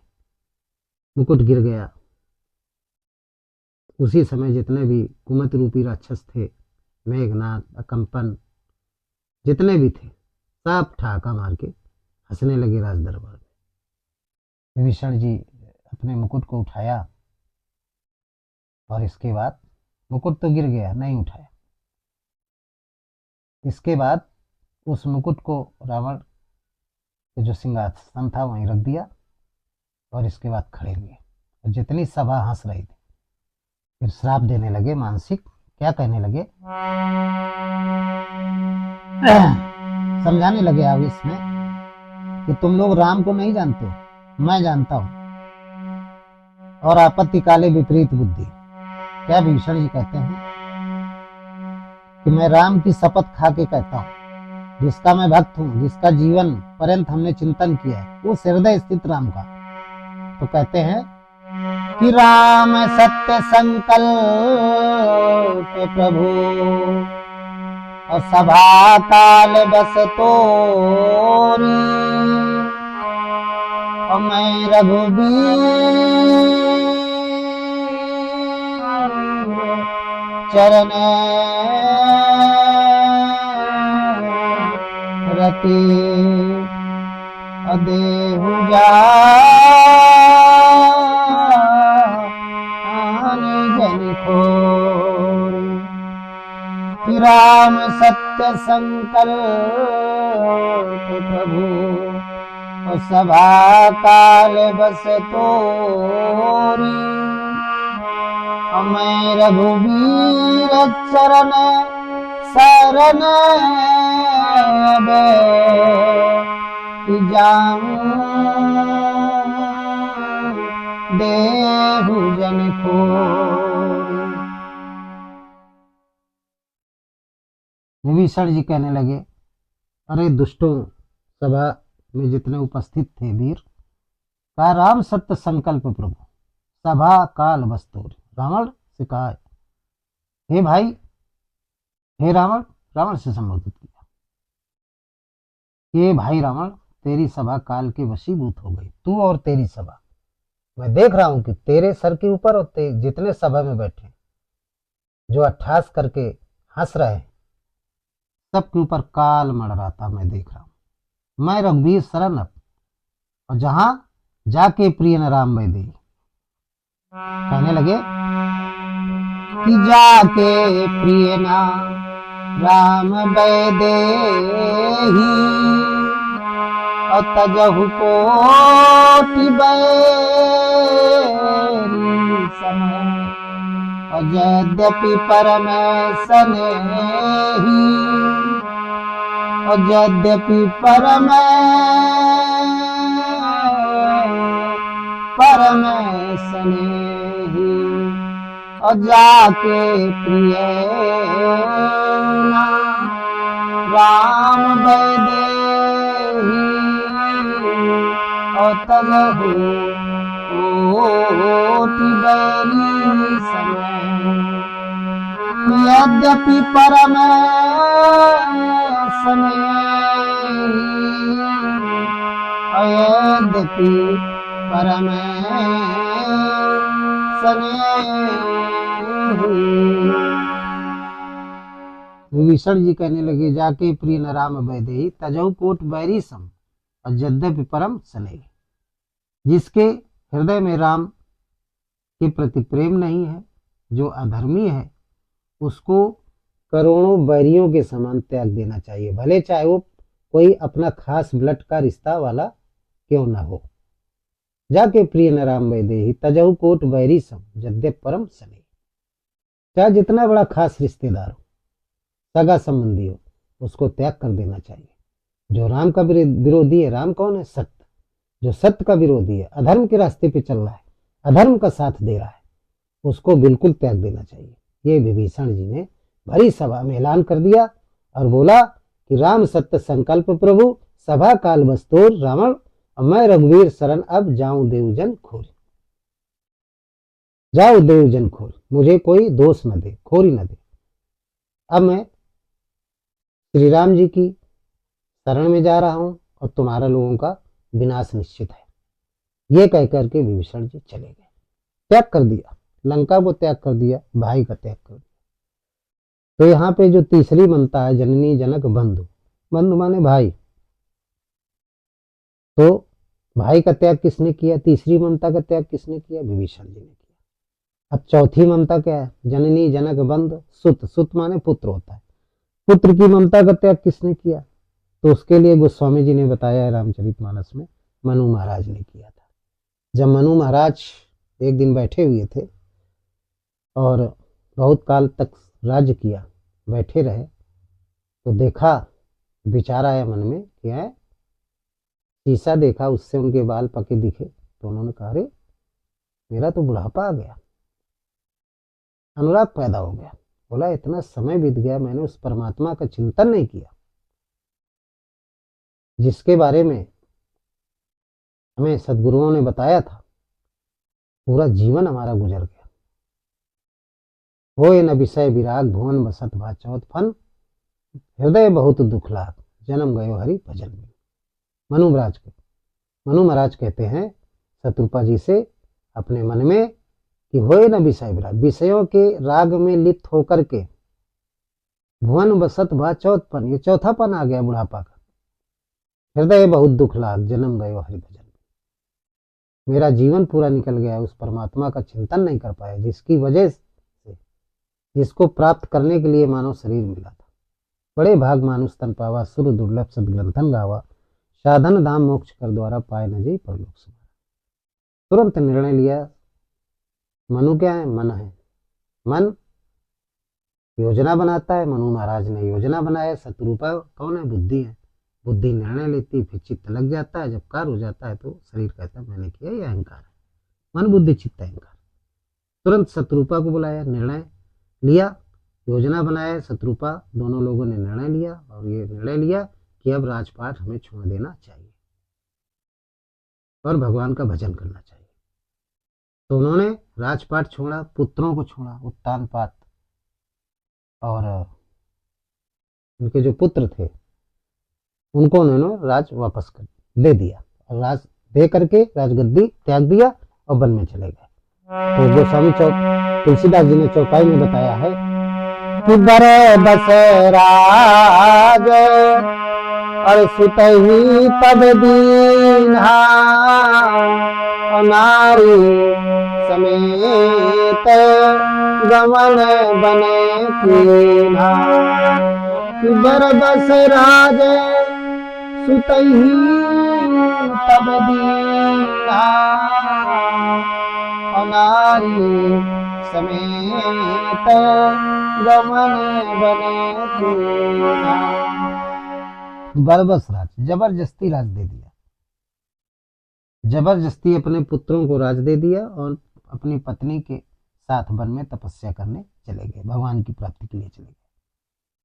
A: मुकुट गिर गया। उसी समय जितने भी कुमत रूपी राक्षस थे, मेघनाथ, अकंपन, जितने भी थे, सब ठहाका मार के हंसने लगे राज दरबार में। विभीषण जी अपने मुकुट को उठाया, और इसके बाद मुकुट तो गिर गया, नहीं उठाया। इसके बाद उस मुकुट को रावण के जो सिंहासन था वहीं रख दिया, और इसके बाद खड़े हुए, और जितनी सभा हंस रही थी, फिर श्राप देने लगे मानसिक। क्या कहने लगे? समझाने लगे अब इसमें कि तुम लोग राम को नहीं जानते हो, मैं जानता हूं, और आपत्ति काले विपरीत बुद्धि। क्या विभीषण जी कहते हैं कि मैं राम की शपथ खा के कहता हूं, जिसका मैं भक्त हूं, जिसका जीवन पर्यंत हमने चिंतन किया है, उस हृदय स्थित राम का। तो कहते हैं कि राम सत्य संकल्प प्रभु, और सभा काल बस तोरी, और मैं रघुबीर चरण रति, अदेहु जानि जन खोरी। राम सत्य संकल्प प्रभु, और सभा काल बस तोरी, और मैं रघुबीर चरण शरण जाऊं, देहु जन खोरी। विभीषण जी कहने लगे, अरे दुष्टों, सभा में जितने उपस्थित थे वीर, कहा राम सत्य संकल्प प्रभु, सभा काल बस्तूर। रावण से कहा, हे भाई, हे रावण, रावण से संबोधित किया, हे भाई रावण, तेरी सभा काल के वशीभूत हो गई, तू और तेरी सभा। मैं देख रहा हूं कि तेरे सर के ऊपर और जितने सभा में बैठे, जो अट्ठास करके हंस रहे हैं, सबके ऊपर काल मंडराता मैं देख रहा हूं। मैं रघुबीर शरण, और जहां जाके प्रिय न राम वैदेही। कहने लगे कि जाके प्रिय न राम वैदेही, और तजहु कोटि बैरी समय, और यद्यपि परम स्नेही, और यद्यपि परम स्नेही, और जाके प्रिय राम वैदेही, और तजहु कोटि बैरी समय, यद्यपि परम स्नेही, यद्यपि परम स्नेही। विभीषण जी कहने लगे, जाके प्रिय न राम वैदेही, तजहु कोट बैरी सम, और यद्यपि परम स्नेही। जिसके हृदय में राम के प्रति प्रेम नहीं है, जो अधर्मी है, उसको करोड़ों बैरियों के समान त्याग देना चाहिए, भले चाहे वो कोई अपना खास ब्लड का रिश्ता वाला क्यों ना हो। जाके प्रिय न राम वैदेही, तजहु कोट बैरी सम, यद्यपि परम स्नेही। चाहे जितना बड़ा खास रिश्तेदार हो, सगा संबंधी हो, उसको त्याग कर देना चाहिए। जो राम का विरोधी है, राम कौन है? सत्य। जो सत्य का विरोधी है, अधर्म के रास्ते पे चल रहा है, अधर्म का साथ दे रहा है, उसको बिल्कुल त्याग देना चाहिए। ये विभीषण जी ने भरी सभा में ऐलान कर दिया और बोला कि राम सत्य संकल्प प्रभु, सभा काल बस्तूर रावण, और मैं रघुवीर शरण अब जाऊं देवजन खोल। जाओ देवजन खोल, मुझे कोई दोष न दे, खोरी न दे। अब मैं श्री राम जी की शरण में जा रहा हूं और तुम्हारा लोगों का विनाश निश्चित है। ये कह करके विभीषण जी चले गए, त्याग कर दिया, लंका को त्याग कर दिया, भाई का त्याग कर दिया। तो यहाँ पे जो तीसरी ममता है, जननी जनक बंधु, बंधु माने भाई, तो भाई का त्याग किसने किया? तीसरी ममता का त्याग किसने किया? विभीषण जी ने किया। अब चौथी ममता क्या है? जननी जनक बंधु सुत, सुत माने पुत्र होता है, पुत्र की ममता का त्याग किसने किया? तो उसके लिए गोस्वामी जी ने बताया है रामचरितमानस में, मनु महाराज ने किया था। जब मनु महाराज एक दिन बैठे हुए थे और बहुत काल तक राज्य किया, बैठे रहे, तो देखा, विचार आया मन में, क्या है, शीशा देखा, उससे उनके बाल पके दिखे, तो उन्होंने कहा, अरे मेरा तो बुढ़ापा आ गया, अनुराग पैदा हो गया। बोला इतना समय बीत गया, मैंने उस परमात्मा का चिंतन नहीं किया जिसके बारे में हमें सदगुरुओं ने बताया था। पूरा जीवन हमारा गुजर गया। होए न विषय विराग, भुवन बसत भाचौत फन, हृदय बहुत दुख लाग, जन्म गयो हरि भजन में। मनु महाराज कहते हैं शत्रुपा जी से अपने मन में कि होए न विषय विराग, विषयों के राग में लिप्त होकर के भुवन बसत भाचौतपन, ये चौथापन आ गया बुढ़ापा का। हृदय बहुत दुख लाग, जन्म गयो हरि भजन में। मेरा जीवन पूरा निकल गया, उस परमात्मा का चिंतन नहीं कर पाया जिसकी वजह से, जिसको प्राप्त करने के लिए मानव शरीर मिला था। बड़े भाग मानुष तन पावा, सुर दुर्लभ सदग्रंथन गावा, साधन धाम मोक्ष कर द्वारा पाए न जई परलोक सुख। तुरंत निर्णय लिया। मनु क्या है? मन है। मन योजना बनाता है, मनु महाराज ने योजना बनाया। शत्रुपा कौन है? बुद्धि है। बुद्धि निर्णय लेती, फिर चित्त लग जाता है। जब कार हो जाता है तो शरीर कहता है मैंने किया, ये अहंकार है। मन बुद्धि चित्त अहंकार। तुरंत शत्रुपा को बुलाया, निर्णय लिया, योजना बनाया। शत्रुपा दोनों लोगों ने निर्णय लिया और ये निर्णय लिया कि अब राजपाट हमें छोड़ देना चाहिए और भगवान का भजन करना चाहिए। तो उन्होंने राजपाट छोड़ा, पुत्रों को छोड़ा, उत्तानपाद और उनके जो पुत्र थे उनको उन्होंने राज वापस कर दे दिया और राज दे करके राजगद्दी त्याग दिया और वन में चले गए। तो गोस्वामी तुलसीदास जी ने चौपाई में बताया है कि बर बस राज और सुतही पद दीन्हा, नारी समेत गमन बने कीन्हा। बर बस राज सुतही पद दीन्हा, नारी समेत गमन बने कीन्हा। बरबस राज, जबरदस्ती राज दे दिया, जबरदस्ती अपने पुत्रों को राज दे दिया और अपनी पत्नी के साथ वन में तपस्या करने चले गए, भगवान की प्राप्ति के लिए चले गए।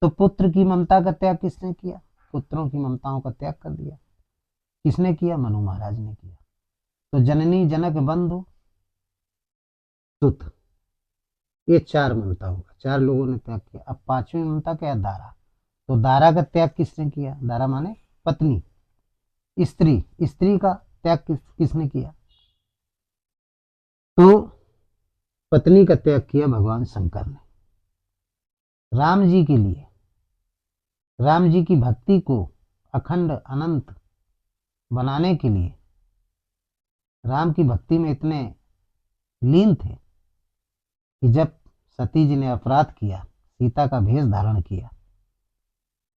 A: तो पुत्र की ममता का त्याग किसने किया? पुत्रों की ममताओं का त्याग कर दिया। किसने किया? मनु महाराज ने किया। तो जननी जनक बंधु सुत, ये चार ममताओं का चार लोगों ने त्याग किया। अब पांचवी ममता क्या है? दारा। तो दारा का त्याग किसने किया? दारा माने पत्नी, स्त्री। स्त्री का त्याग किसने किया? तो पत्नी का त्याग किया भगवान शंकर ने। राम जी के लिए, राम जी की भक्ति को अखंड अनंत बनाने के लिए, राम की भक्ति में इतने लीन थे कि जब सती जी ने अपराध किया, सीता का भेष धारण किया,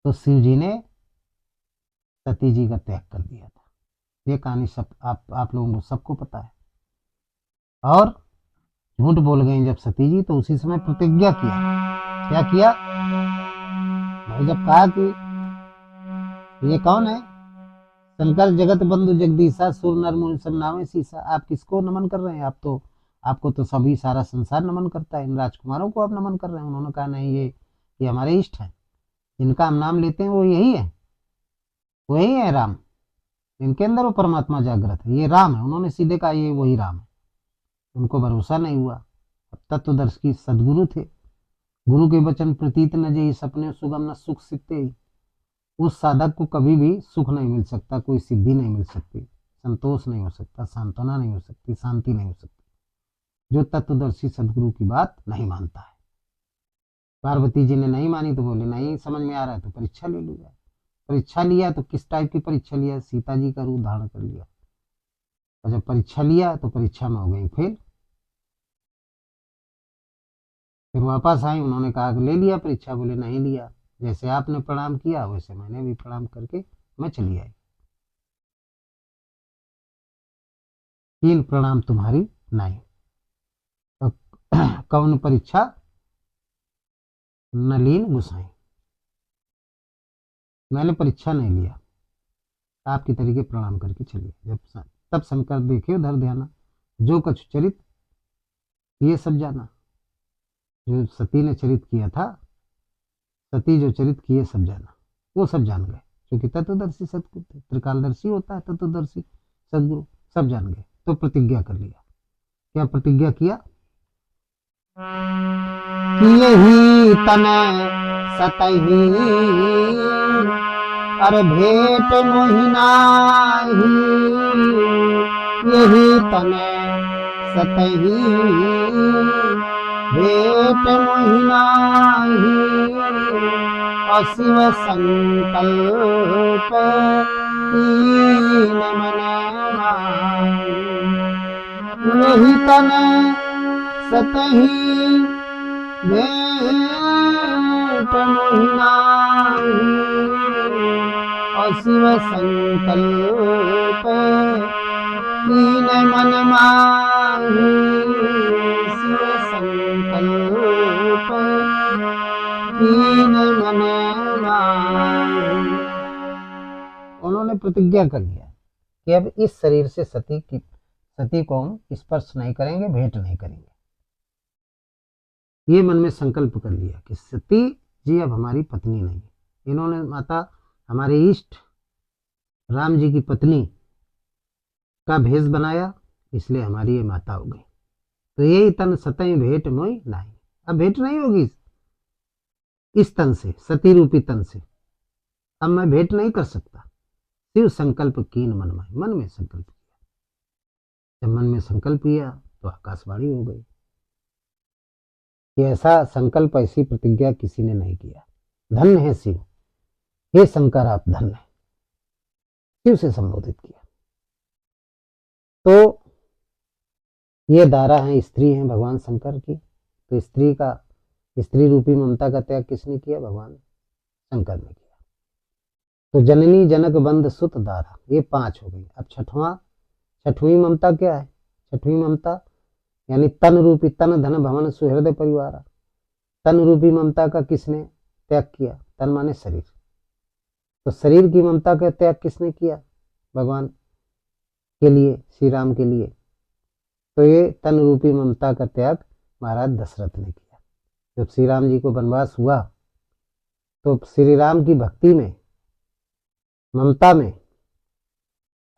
A: तो शिव जी ने सती जी का त्याग कर दिया था। ये कहानी सब आप लोगों को सबको पता है। और झूठ बोल गई जब सती जी, तो उसी समय प्रतिज्ञा किया। क्या किया? भाई जब कहा कि ये कौन है? शंकर जगत बंधु जगदीशा सुर नर मुनि सब नामे शीशा। आप किसको नमन कर रहे हैं? आपको तो सभी सारा संसार नमन करता है। इन राजकुमारों को आप नमन कर रहे हैं। उन्होंने कहा नहीं, ये हमारे इष्ट हैं, जिनका हम नाम लेते हैं वो यही है, वही है राम। इनके अंदर वो परमात्मा जागृत है, ये राम है। उन्होंने सीधे कहा ये वही राम है। उनको भरोसा नहीं हुआ। अब तत्वदर्शी सदगुरु थे। गुरु के वचन प्रतीत न जेहि, सपने सुगम न सुख सिकते ही। उस साधक को कभी भी सुख नहीं मिल सकता, कोई सिद्धि नहीं मिल सकती, संतोष नहीं हो सकता, सांत्वना नहीं हो सकती, शांति नहीं हो सकती, जो तत्वदर्शी सदगुरु की बात नहीं मानता है। पार्वती जी ने नहीं मानी तो बोले नहीं समझ में आ रहा है तो परीक्षा ले लो। परीक्षा लिया तो किस टाइप की परीक्षा लिया? सीता जी का रूप धारण कर लिया। और जब परीक्षा लिया तो परीक्षा में हो गई फेल। फिर वापस आई, उन्होंने कहा कि ले लिया परीक्षा? बोले नहीं लिया, जैसे आपने प्रणाम किया वैसे मैंने भी प्रणाम करके मैं चली आई। 3 प्रणाम तुम्हारी नहीं। तो कौन परीक्षा? नलीन गुसाई। मैंने परीक्षा नहीं लिया, आपकी तरीके प्रणाम करके चलिए। तब शंकर देखे उधर ध्यान, जो कछु चरित ये सब जाना। जो सती ने चरित किया था, सती जो चरित किए सब जाना, वो सब जान गए। क्योंकि तत्वदर्शी सदगुरु थे, त्रिकालदर्शी होता है तत्वदर्शी सदगुरु, सब जान गए। तो प्रतिज्ञा कर लिया। क्या प्रतिज्ञा किया? कि यही तने सतही, अरे भेंट मोहिनाही। यही तने सतही, भेंट मोहिनाही। अशिव संकल्प कीन मन माही। यही तने सतही, भेंट मोहिनाही। अशिव संकल्प कीन मन माही। शिव संकल्प कीन मन माही। उन्होंने प्रतिज्ञा कर लिया कि अब इस शरीर से सती को हम स्पर्श नहीं करेंगे, भेंट नहीं करेंगे। ये मन में संकल्प कर लिया कि सती जी अब हमारी पत्नी नहीं है। इन्होंने माता हमारे इष्ट राम जी की पत्नी का भेष बनाया, इसलिए हमारी ये माता हो गई। तो यही तन सतई भेंट मोई नहीं। अब भेंट नहीं होगी इस तन से, सती रूपी तन से। अब मैं भेंट नहीं कर सकता। शिव संकल्प कीन मन में संकल्प किया। जब मन में संकल्प किया तो आकाशवाणी हो गई कि ऐसा संकल्प, ऐसी प्रतिज्ञा किसी ने नहीं किया। धन्य है शिव, हे शंकर आप धन्य है। शिव से संबोधित किया। तो ये दारा है, स्त्री है भगवान शंकर की। तो स्त्री रूपी ममता का त्याग किसने किया? भगवान शंकर ने किया। तो जननी जनक बंध सुत दारा, ये 5 हो गई। अब छठवीं ममता क्या है? छठवीं ममता यानी तन रूपी, तन धन भवन सुहृदय परिवार। तन रूपी ममता का किसने त्याग किया? तन माने शरीर। तो शरीर की ममता का त्याग किसने किया? भगवान के लिए, श्री राम के लिए। तो ये तन रूपी ममता का त्याग महाराज दशरथ ने किया। जब श्री राम जी को वनवास हुआ तो श्री राम की भक्ति में, ममता में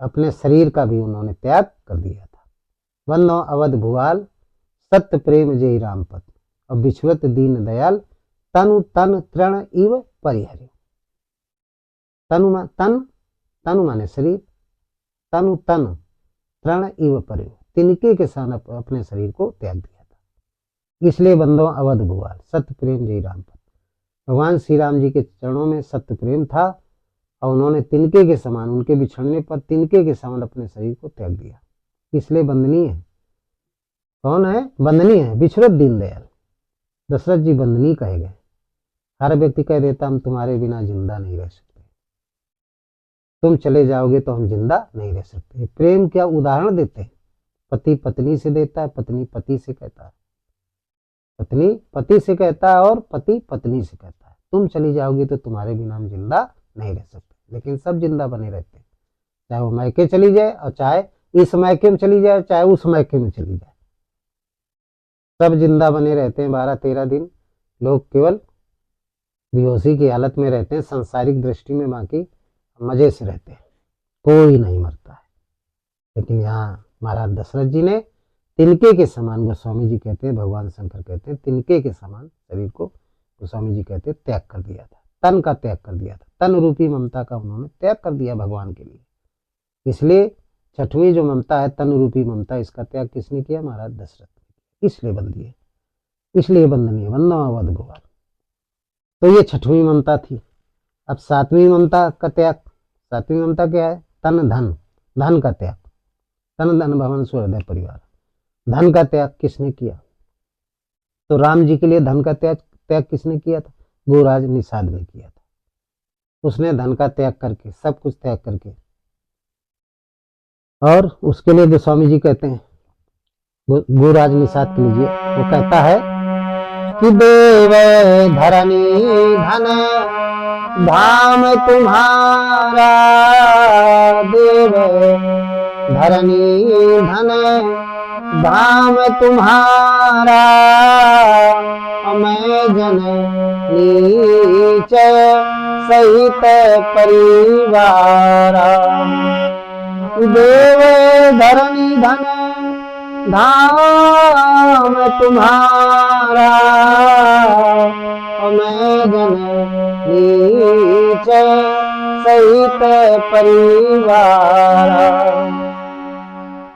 A: अपने शरीर का भी उन्होंने त्याग कर दिया था। वन्नो अवध भुआल, सत्य प्रेम जय राम पद। और विश्वत दीन दयाल, तनु तन तृण इव परिहरि। तनु माने शरीर, तनु तन तृण इव परिहरि, तिनके के साथ अपने शरीर को त्याग दिया था। इसलिए बंदो अवध भुआल, सत्य प्रेम जय राम पद। भगवान श्री राम जी के चरणों में सत्य प्रेम था और उन्होंने तिनके के समान, उनके बिछड़ने पर तिनके के समान अपने शरीर को त्याग दिया। इसलिए बंदनीय है। कौन है? बंदनीय है, विश्वत दीनदयाल। दशरथ जी बंदनीय कहे गए। हर व्यक्ति कह देता हम तुम्हारे बिना जिंदा नहीं रह सकते, तुम चले जाओगे तो हम जिंदा नहीं रह सकते। प्रेम क्या उदाहरण देते हैं? पति पत्नी से देता है, पत्नी पति से कहता है, पत्नी पति से कहता है और पति पत्नी से कहता है तुम चली जाओगी तो तुम्हारे बिना हम जिंदा नहीं रह सकते। लेकिन सब जिंदा बने रहते हैं। चाहे वो मैके चली जाए और चाहे इस मैके में चली जाए, चाहे उस मैके में चली जाए, सब जिंदा बने रहते हैं 12-13 दिन। लोग केवल बेहोशी की हालत में रहते हैं, सांसारिक दृष्टि में बाकी मजे से रहते हैं, कोई नहीं मरता है। लेकिन यहाँ महाराज दशरथ जी ने तिनके के समान, गोस्वामी जी कहते हैं, भगवान शंकर कहते हैं, तिनके के समान शरीर को गोस्वामी जी कहते हैं त्याग कर दिया था, तन का त्याग कर दिया था, तन रूपी ममता का उन्होंने त्याग कर दिया भगवान के लिए। इसलिए छठवीं जो ममता है, तन रूपी ममता, इसका त्याग किसने किया? महाराज दशरथ ने। इसलिए बंदी है, इसलिए बंदनीय, वंदनावध गोपाल। तो ये छठवीं ममता थी। अब सातवीं ममता का त्याग, सातवीं ममता क्या है? तन धन, धन का त्याग। तन धन भवन सुहृदय परिवार, धन का त्याग किसने किया? तो राम जी के लिए धन का त्याग त्याग किसने किया था? गोराज निषाद ने किया था। उसने धन का त्याग करके, सब कुछ त्याग करके, और उसके लिए गोस्वामी जी कहते हैं, गोराज निषाद के लिए वो कहता है कि देव धरणी धन धाम तुम्हारा, देव धरणी धन धाम तुम्हारा, मैं जन नीच सहित परिवारा, देव धरणी धन धाम तुम्हारा, मैं जन नीच सहित परिवार।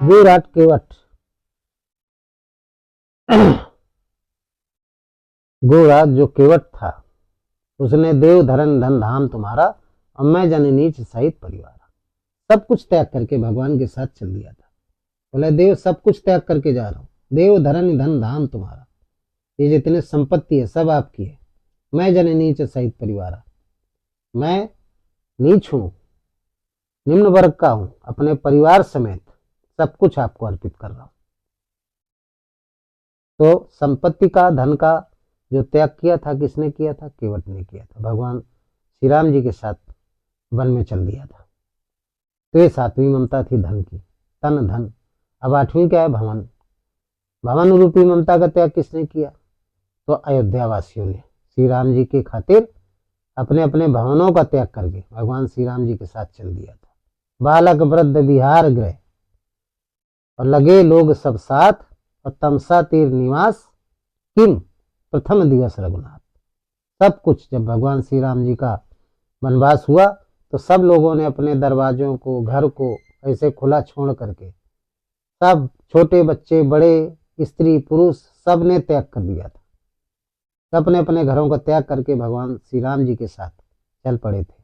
A: विराट केवट, गोराज जो केवट था, उसने देव धरन धन धाम तुम्हारा और मैं जन नीच सहित परिवार, सब कुछ त्याग करके भगवान के साथ चल दिया था। बोले देव सब कुछ त्याग करके जा रहा हूँ, देव धरन धन धाम तुम्हारा, ये जितने संपत्ति है सब आपकी है, मैं जन नीच सहित परिवार, मैं नीच हूँ, निम्न वर्ग का हूँ, अपने परिवार समेत सब कुछ आपको अर्पित कर रहा हूँ। तो संपत्ति का, धन का जो त्याग किया था, किसने किया था? केवट ने किया था। भगवान श्री राम जी के साथ वन में चल दिया था। तो ये सातवीं ममता थी धन की, तन धन। अब आठवीं क्या है? भवन, भवन रूपी ममता का त्याग किसने किया? तो अयोध्या वासियों ने श्री राम जी के खातिर अपने अपने भवनों का त्याग करके भगवान श्री राम जी के साथ चल दिया था। बालक वृद्ध विहार गृह और लगे लोग सब साथ, और तमसा तीर निवास किम प्रथम दिवस रघुनाथ। सब कुछ जब भगवान श्री राम जी का वनवास हुआ तो सब लोगों ने अपने दरवाजों को, घर को ऐसे खुला छोड़ करके, सब छोटे बच्चे, बड़े, स्त्री पुरुष, सब ने त्याग कर दिया था। अपने अपने घरों का त्याग करके भगवान श्री राम जी के साथ चल पड़े थे।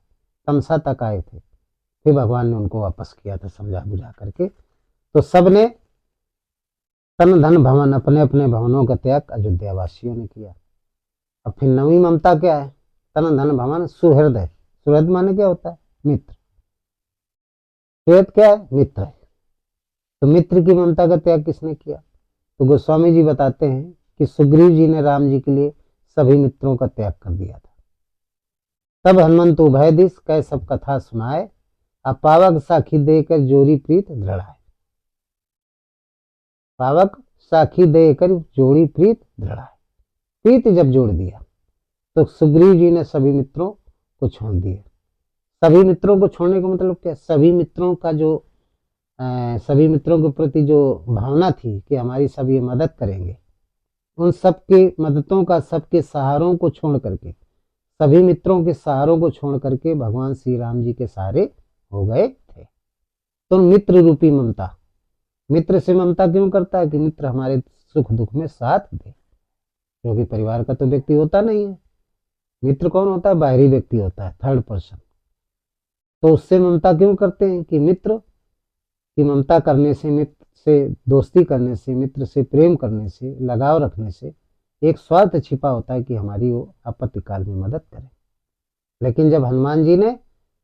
A: तमसा तक आए थे, फिर भगवान ने उनको वापस किया था समझा बुझा करके। तो सब ने तन धन भवन, अपने अपने भवनों का त्याग अयोध्या वासियों ने किया। अब फिर नवी ममता क्या है? तन धन भवन सुहृदय। सुहृद माने क्या होता है? मित्र। सुहृद क्या है? मित्र है। तो मित्र की ममता का त्याग किसने किया? तो गोस्वामी जी बताते हैं कि सुग्रीव जी ने राम जी के लिए सभी मित्रों का त्याग कर दिया था। तब हनुमंत उभय दिस कह सब कथा सुनाए, अब पावक साखी देकर जोड़ी प्रीत दृढ़ाए। पावक साखी देकर जोड़ी प्रीत दृढ़ाए, प्रीत जब जोड़ दिया तो सुग्रीव जी ने सभी मित्रों को छोड़ दिया। सभी मित्रों को छोड़ने का मतलब क्या? सभी मित्रों का जो सभी मित्रों के प्रति जो भावना थी कि हमारी सब ये मदद करेंगे, उन सबके मददों का, सबके सहारों को छोड़ करके, सभी मित्रों के सहारों को छोड़ करके भगवान श्री राम जी के सहारे हो गए थे। तो मित्र रूपी ममता, मित्र से ममता क्यों करता है? कि मित्र हमारे सुख दुख में साथ दे, क्योंकि परिवार का तो व्यक्ति होता नहीं है। मित्र कौन होता है? बाहरी व्यक्ति होता है, थर्ड पर्सन। तो उससे ममता क्यों करते हैं? कि मित्र की ममता करने से, मित्र से दोस्ती करने से, मित्र से प्रेम करने से, लगाव रखने से एक स्वार्थ छिपा होता है कि हमारी वो आपत्ति काल में मदद करे। लेकिन जब हनुमान जी ने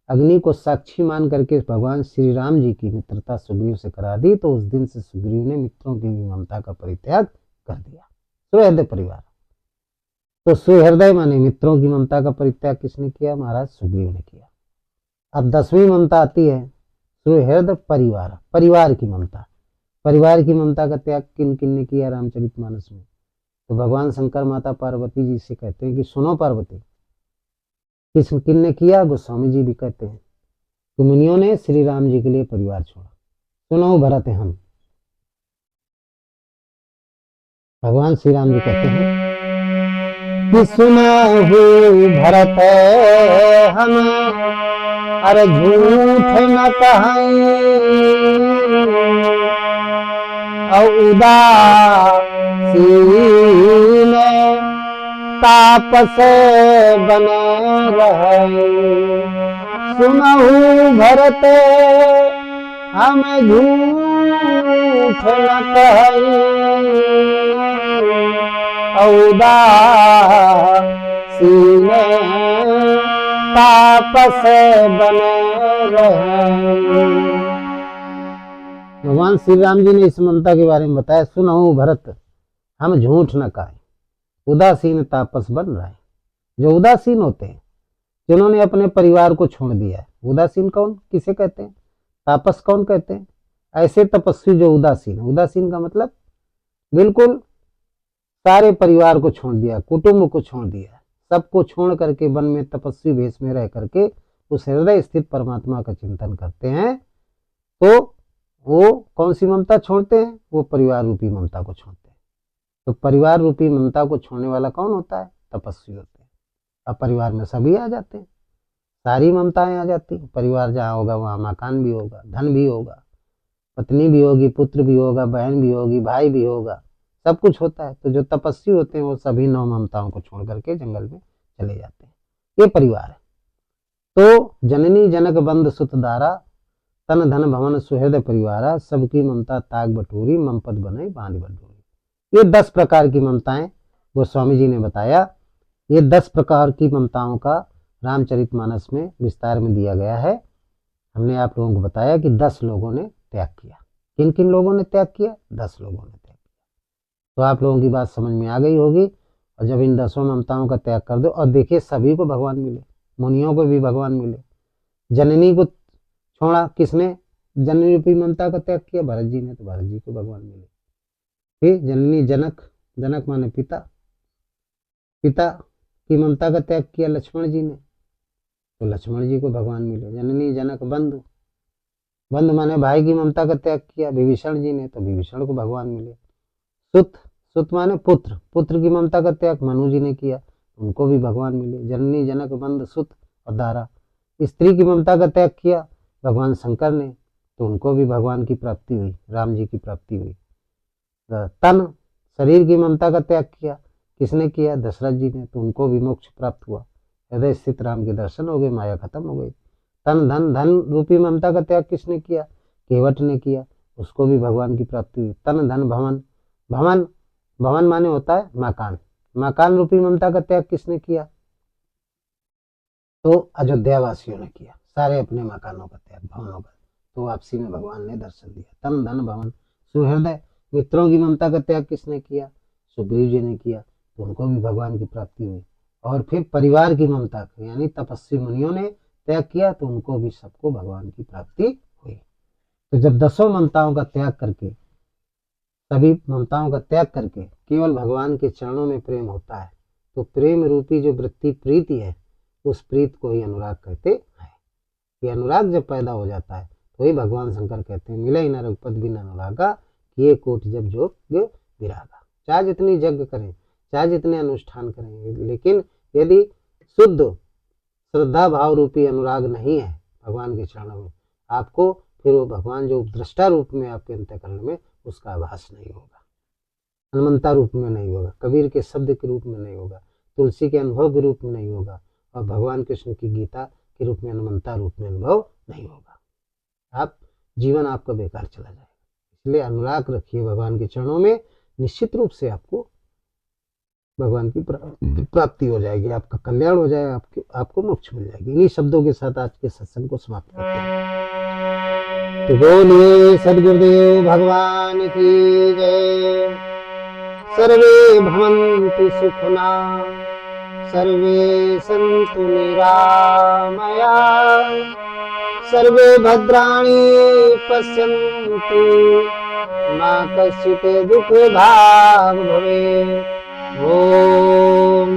A: अग्नि को साक्षी मान करके भगवान श्री राम जी की मित्रता सुग्रीव से करा दी, तो उस दिन से सुग्रीव ने मित्रों की ममता का परित्याग कर दिया। सुहृदय परिवार, तो सुहृदय माने मित्रों की ममता का परित्याग किसने किया? महाराज सुग्रीव ने किया। अब 10वीं ममता आती है सुहृद परिवार, परिवार की ममता। परिवार की ममता का त्याग किन किन ने किया रामचरितमानस में? तो भगवान शंकर माता पार्वती जी से कहते हैं कि सुनो पार्वती, किस किन ने किया? गोस्वामी जी भी कहते हैं कि मुनियों ने श्री राम जी के लिए परिवार छोड़ा। सुनो भरत हम, भगवान श्री राम जी कहते हैं कि सुनो भरत हम, अरे झूठ न कहें और उदासीन तापस बने रहे। सुनहु भरत हम झूठ न कहें और उदासीन तापस बने रहे। भगवान श्री राम जी ने इस ममता के बारे में बताया, सुनो भरत हम झूठ न कहें, उदासीन तापस बन रहे हैं। जो उदासीन होते हैं, जिन्होंने अपने परिवार को छोड़ दिया है। उदासीन कौन किसे कहते हैं? तापस कौन कहते हैं? ऐसे तपस्वी जो उदासीन है। उदासीन का मतलब बिल्कुल सारे परिवार को छोड़ दिया, कुटुंब को छोड़ दिया, सबको छोड़ करके वन में तपस्वी भेष में रह करके उस हृदय स्थित परमात्मा का चिंतन करते हैं। तो वो कौन सी ममता छोड़ते हैं? वो परिवार रूपी ममता को छोड़ते हैं। तो परिवार रूपी ममता को छोड़ने वाला कौन होता है? तपस्वी होते हैं। अब परिवार में सभी आ जाते हैं, सारी ममताएं आ जाती। परिवार जहाँ होगा वहाँ मकान भी होगा, धन भी होगा, पत्नी भी होगी, पुत्र भी होगा, बहन भी होगी, भाई भी होगा, सब कुछ होता है। तो जो तपस्वी होते हैं वो सभी नौ ममताओं को छोड़ करके जंगल में चले जाते हैं। ये परिवार है। तो जननी जनक बंद सुत दारा, तन धन भवन सुहृद परिवारा, सबकी ममता ताग बटोरी, ममपद बने बांध बटोरी। ये 10 प्रकार की ममताएं गोस्वामी जी ने बताया। ये 10 प्रकार की ममताओं का रामचरितमानस में विस्तार में दिया गया है। हमने आप लोगों को बताया कि 10 लोगों ने त्याग किया। किन किन लोगों ने त्याग किया? 10 लोगों ने त्याग किया। तो आप लोगों की बात समझ में आ गई होगी। और जब इन 10 ममताओं का त्याग कर दो, और देखिए सभी को भगवान मिले, मुनियों को भी भगवान मिले। जननी को छोड़ा, किसने जननी रूपी ममता का त्याग किया? भरत जी ने। तो भरत जी को भगवान मिले। फिर जननी जनक, जनक माने पिता, पिता की ममता का त्याग किया लक्ष्मण जी ने, तो लक्ष्मण जी को भगवान मिले। जननी जनक बंधु, बंधु माने भाई की ममता का त्याग किया विभीषण जी ने, तो विभीषण को भगवान मिले। सुत, सुत माने पुत्र, पुत्र की ममता का त्याग मनु जी ने किया, उनको भी भगवान मिले। जननी जनक बंधु सुत और दारा, स्त्री की ममता का त्याग किया भगवान शंकर ने, तो उनको भी भगवान की प्राप्ति हुई, राम जी की प्राप्ति हुई। तन, शरीर की ममता का त्याग किया, किसने किया? दशरथ जी ने, तो उनको भी मोक्ष प्राप्त हुआ। हृदय स्थित राम के दर्शन हो गए, माया खत्म हो गई। तन धन, धन रूपी ममता का त्याग किसने किया? केवट ने किया, उसको भी भगवान की प्राप्ति हुई। तन धन भवन, भवन, भवन माने होता है मकान, मकान रूपी ममता का त्याग किसने किया? तो अयोध्या वासियों ने किया, सारे अपने मकानों का त्याग, भवनों का। तो वापसी में भगवान ने दर्शन दिया। तन धन भवन, सुहृदय, मित्रों की ममता का त्याग किसने किया? सुग्रीव जी ने किया, तो उनको भी भगवान की प्राप्ति हुई। और फिर परिवार की ममता यानी तपस्वी मुनियों ने त्याग किया, तो उनको भी सबको भगवान की प्राप्ति हुई। तो जब 10 ममताओं का त्याग करके, सभी ममताओं का त्याग करके केवल भगवान के चरणों में प्रेम होता है, तो प्रेम रूपी जो वृत्ति प्रीति है, उस प्रीत को ही अनुराग कहते हैं। ये अनुराग जब पैदा हो जाता है, तो ही भगवान शंकर कहते हैं, मिले न रघुपति बिन अनुरागा, किए कोटि जब जोग विरागा। चाहे जितनी यज्ञ करें, चाहे जितने अनुष्ठान करें, लेकिन यदि शुद्ध श्रद्धा भाव रूपी अनुराग नहीं है भगवान के चरणों में, आपको फिर वो भगवान जो दृष्टा रूप में आपके अंतःकरण में, उसका आभास नहीं होगा, हनुमंता रूप में नहीं होगा, कबीर के शब्द के रूप में नहीं होगा, तुलसी के अनुभव के रूप में नहीं होगा, और भगवान कृष्ण की गीता के रूप में हनुमंता रूप में अनुभव नहीं होगा। आप जीवन आपका बेकार चला जाएगा। इसलिए अनुराग रखिए भगवान के चरणों में, निश्चित रूप से आपको भगवान की प्राप्ति हो जाएगी, आपका कल्याण हो जाएगा, आपको मोक्ष मिल जाएगी। इन्हीं शब्दों के साथ आज के सत्संग को समाप्त करते हैं। तो बोलिए सद्गुरुदेव भगवान की जय। सर्वे भवन्तु सुखिना, सर्वे सन्तु निरामया, सर्वे भद्राणि पश्यन्तु मा कश्चित् दुःखभाग् भवेत्। ॐ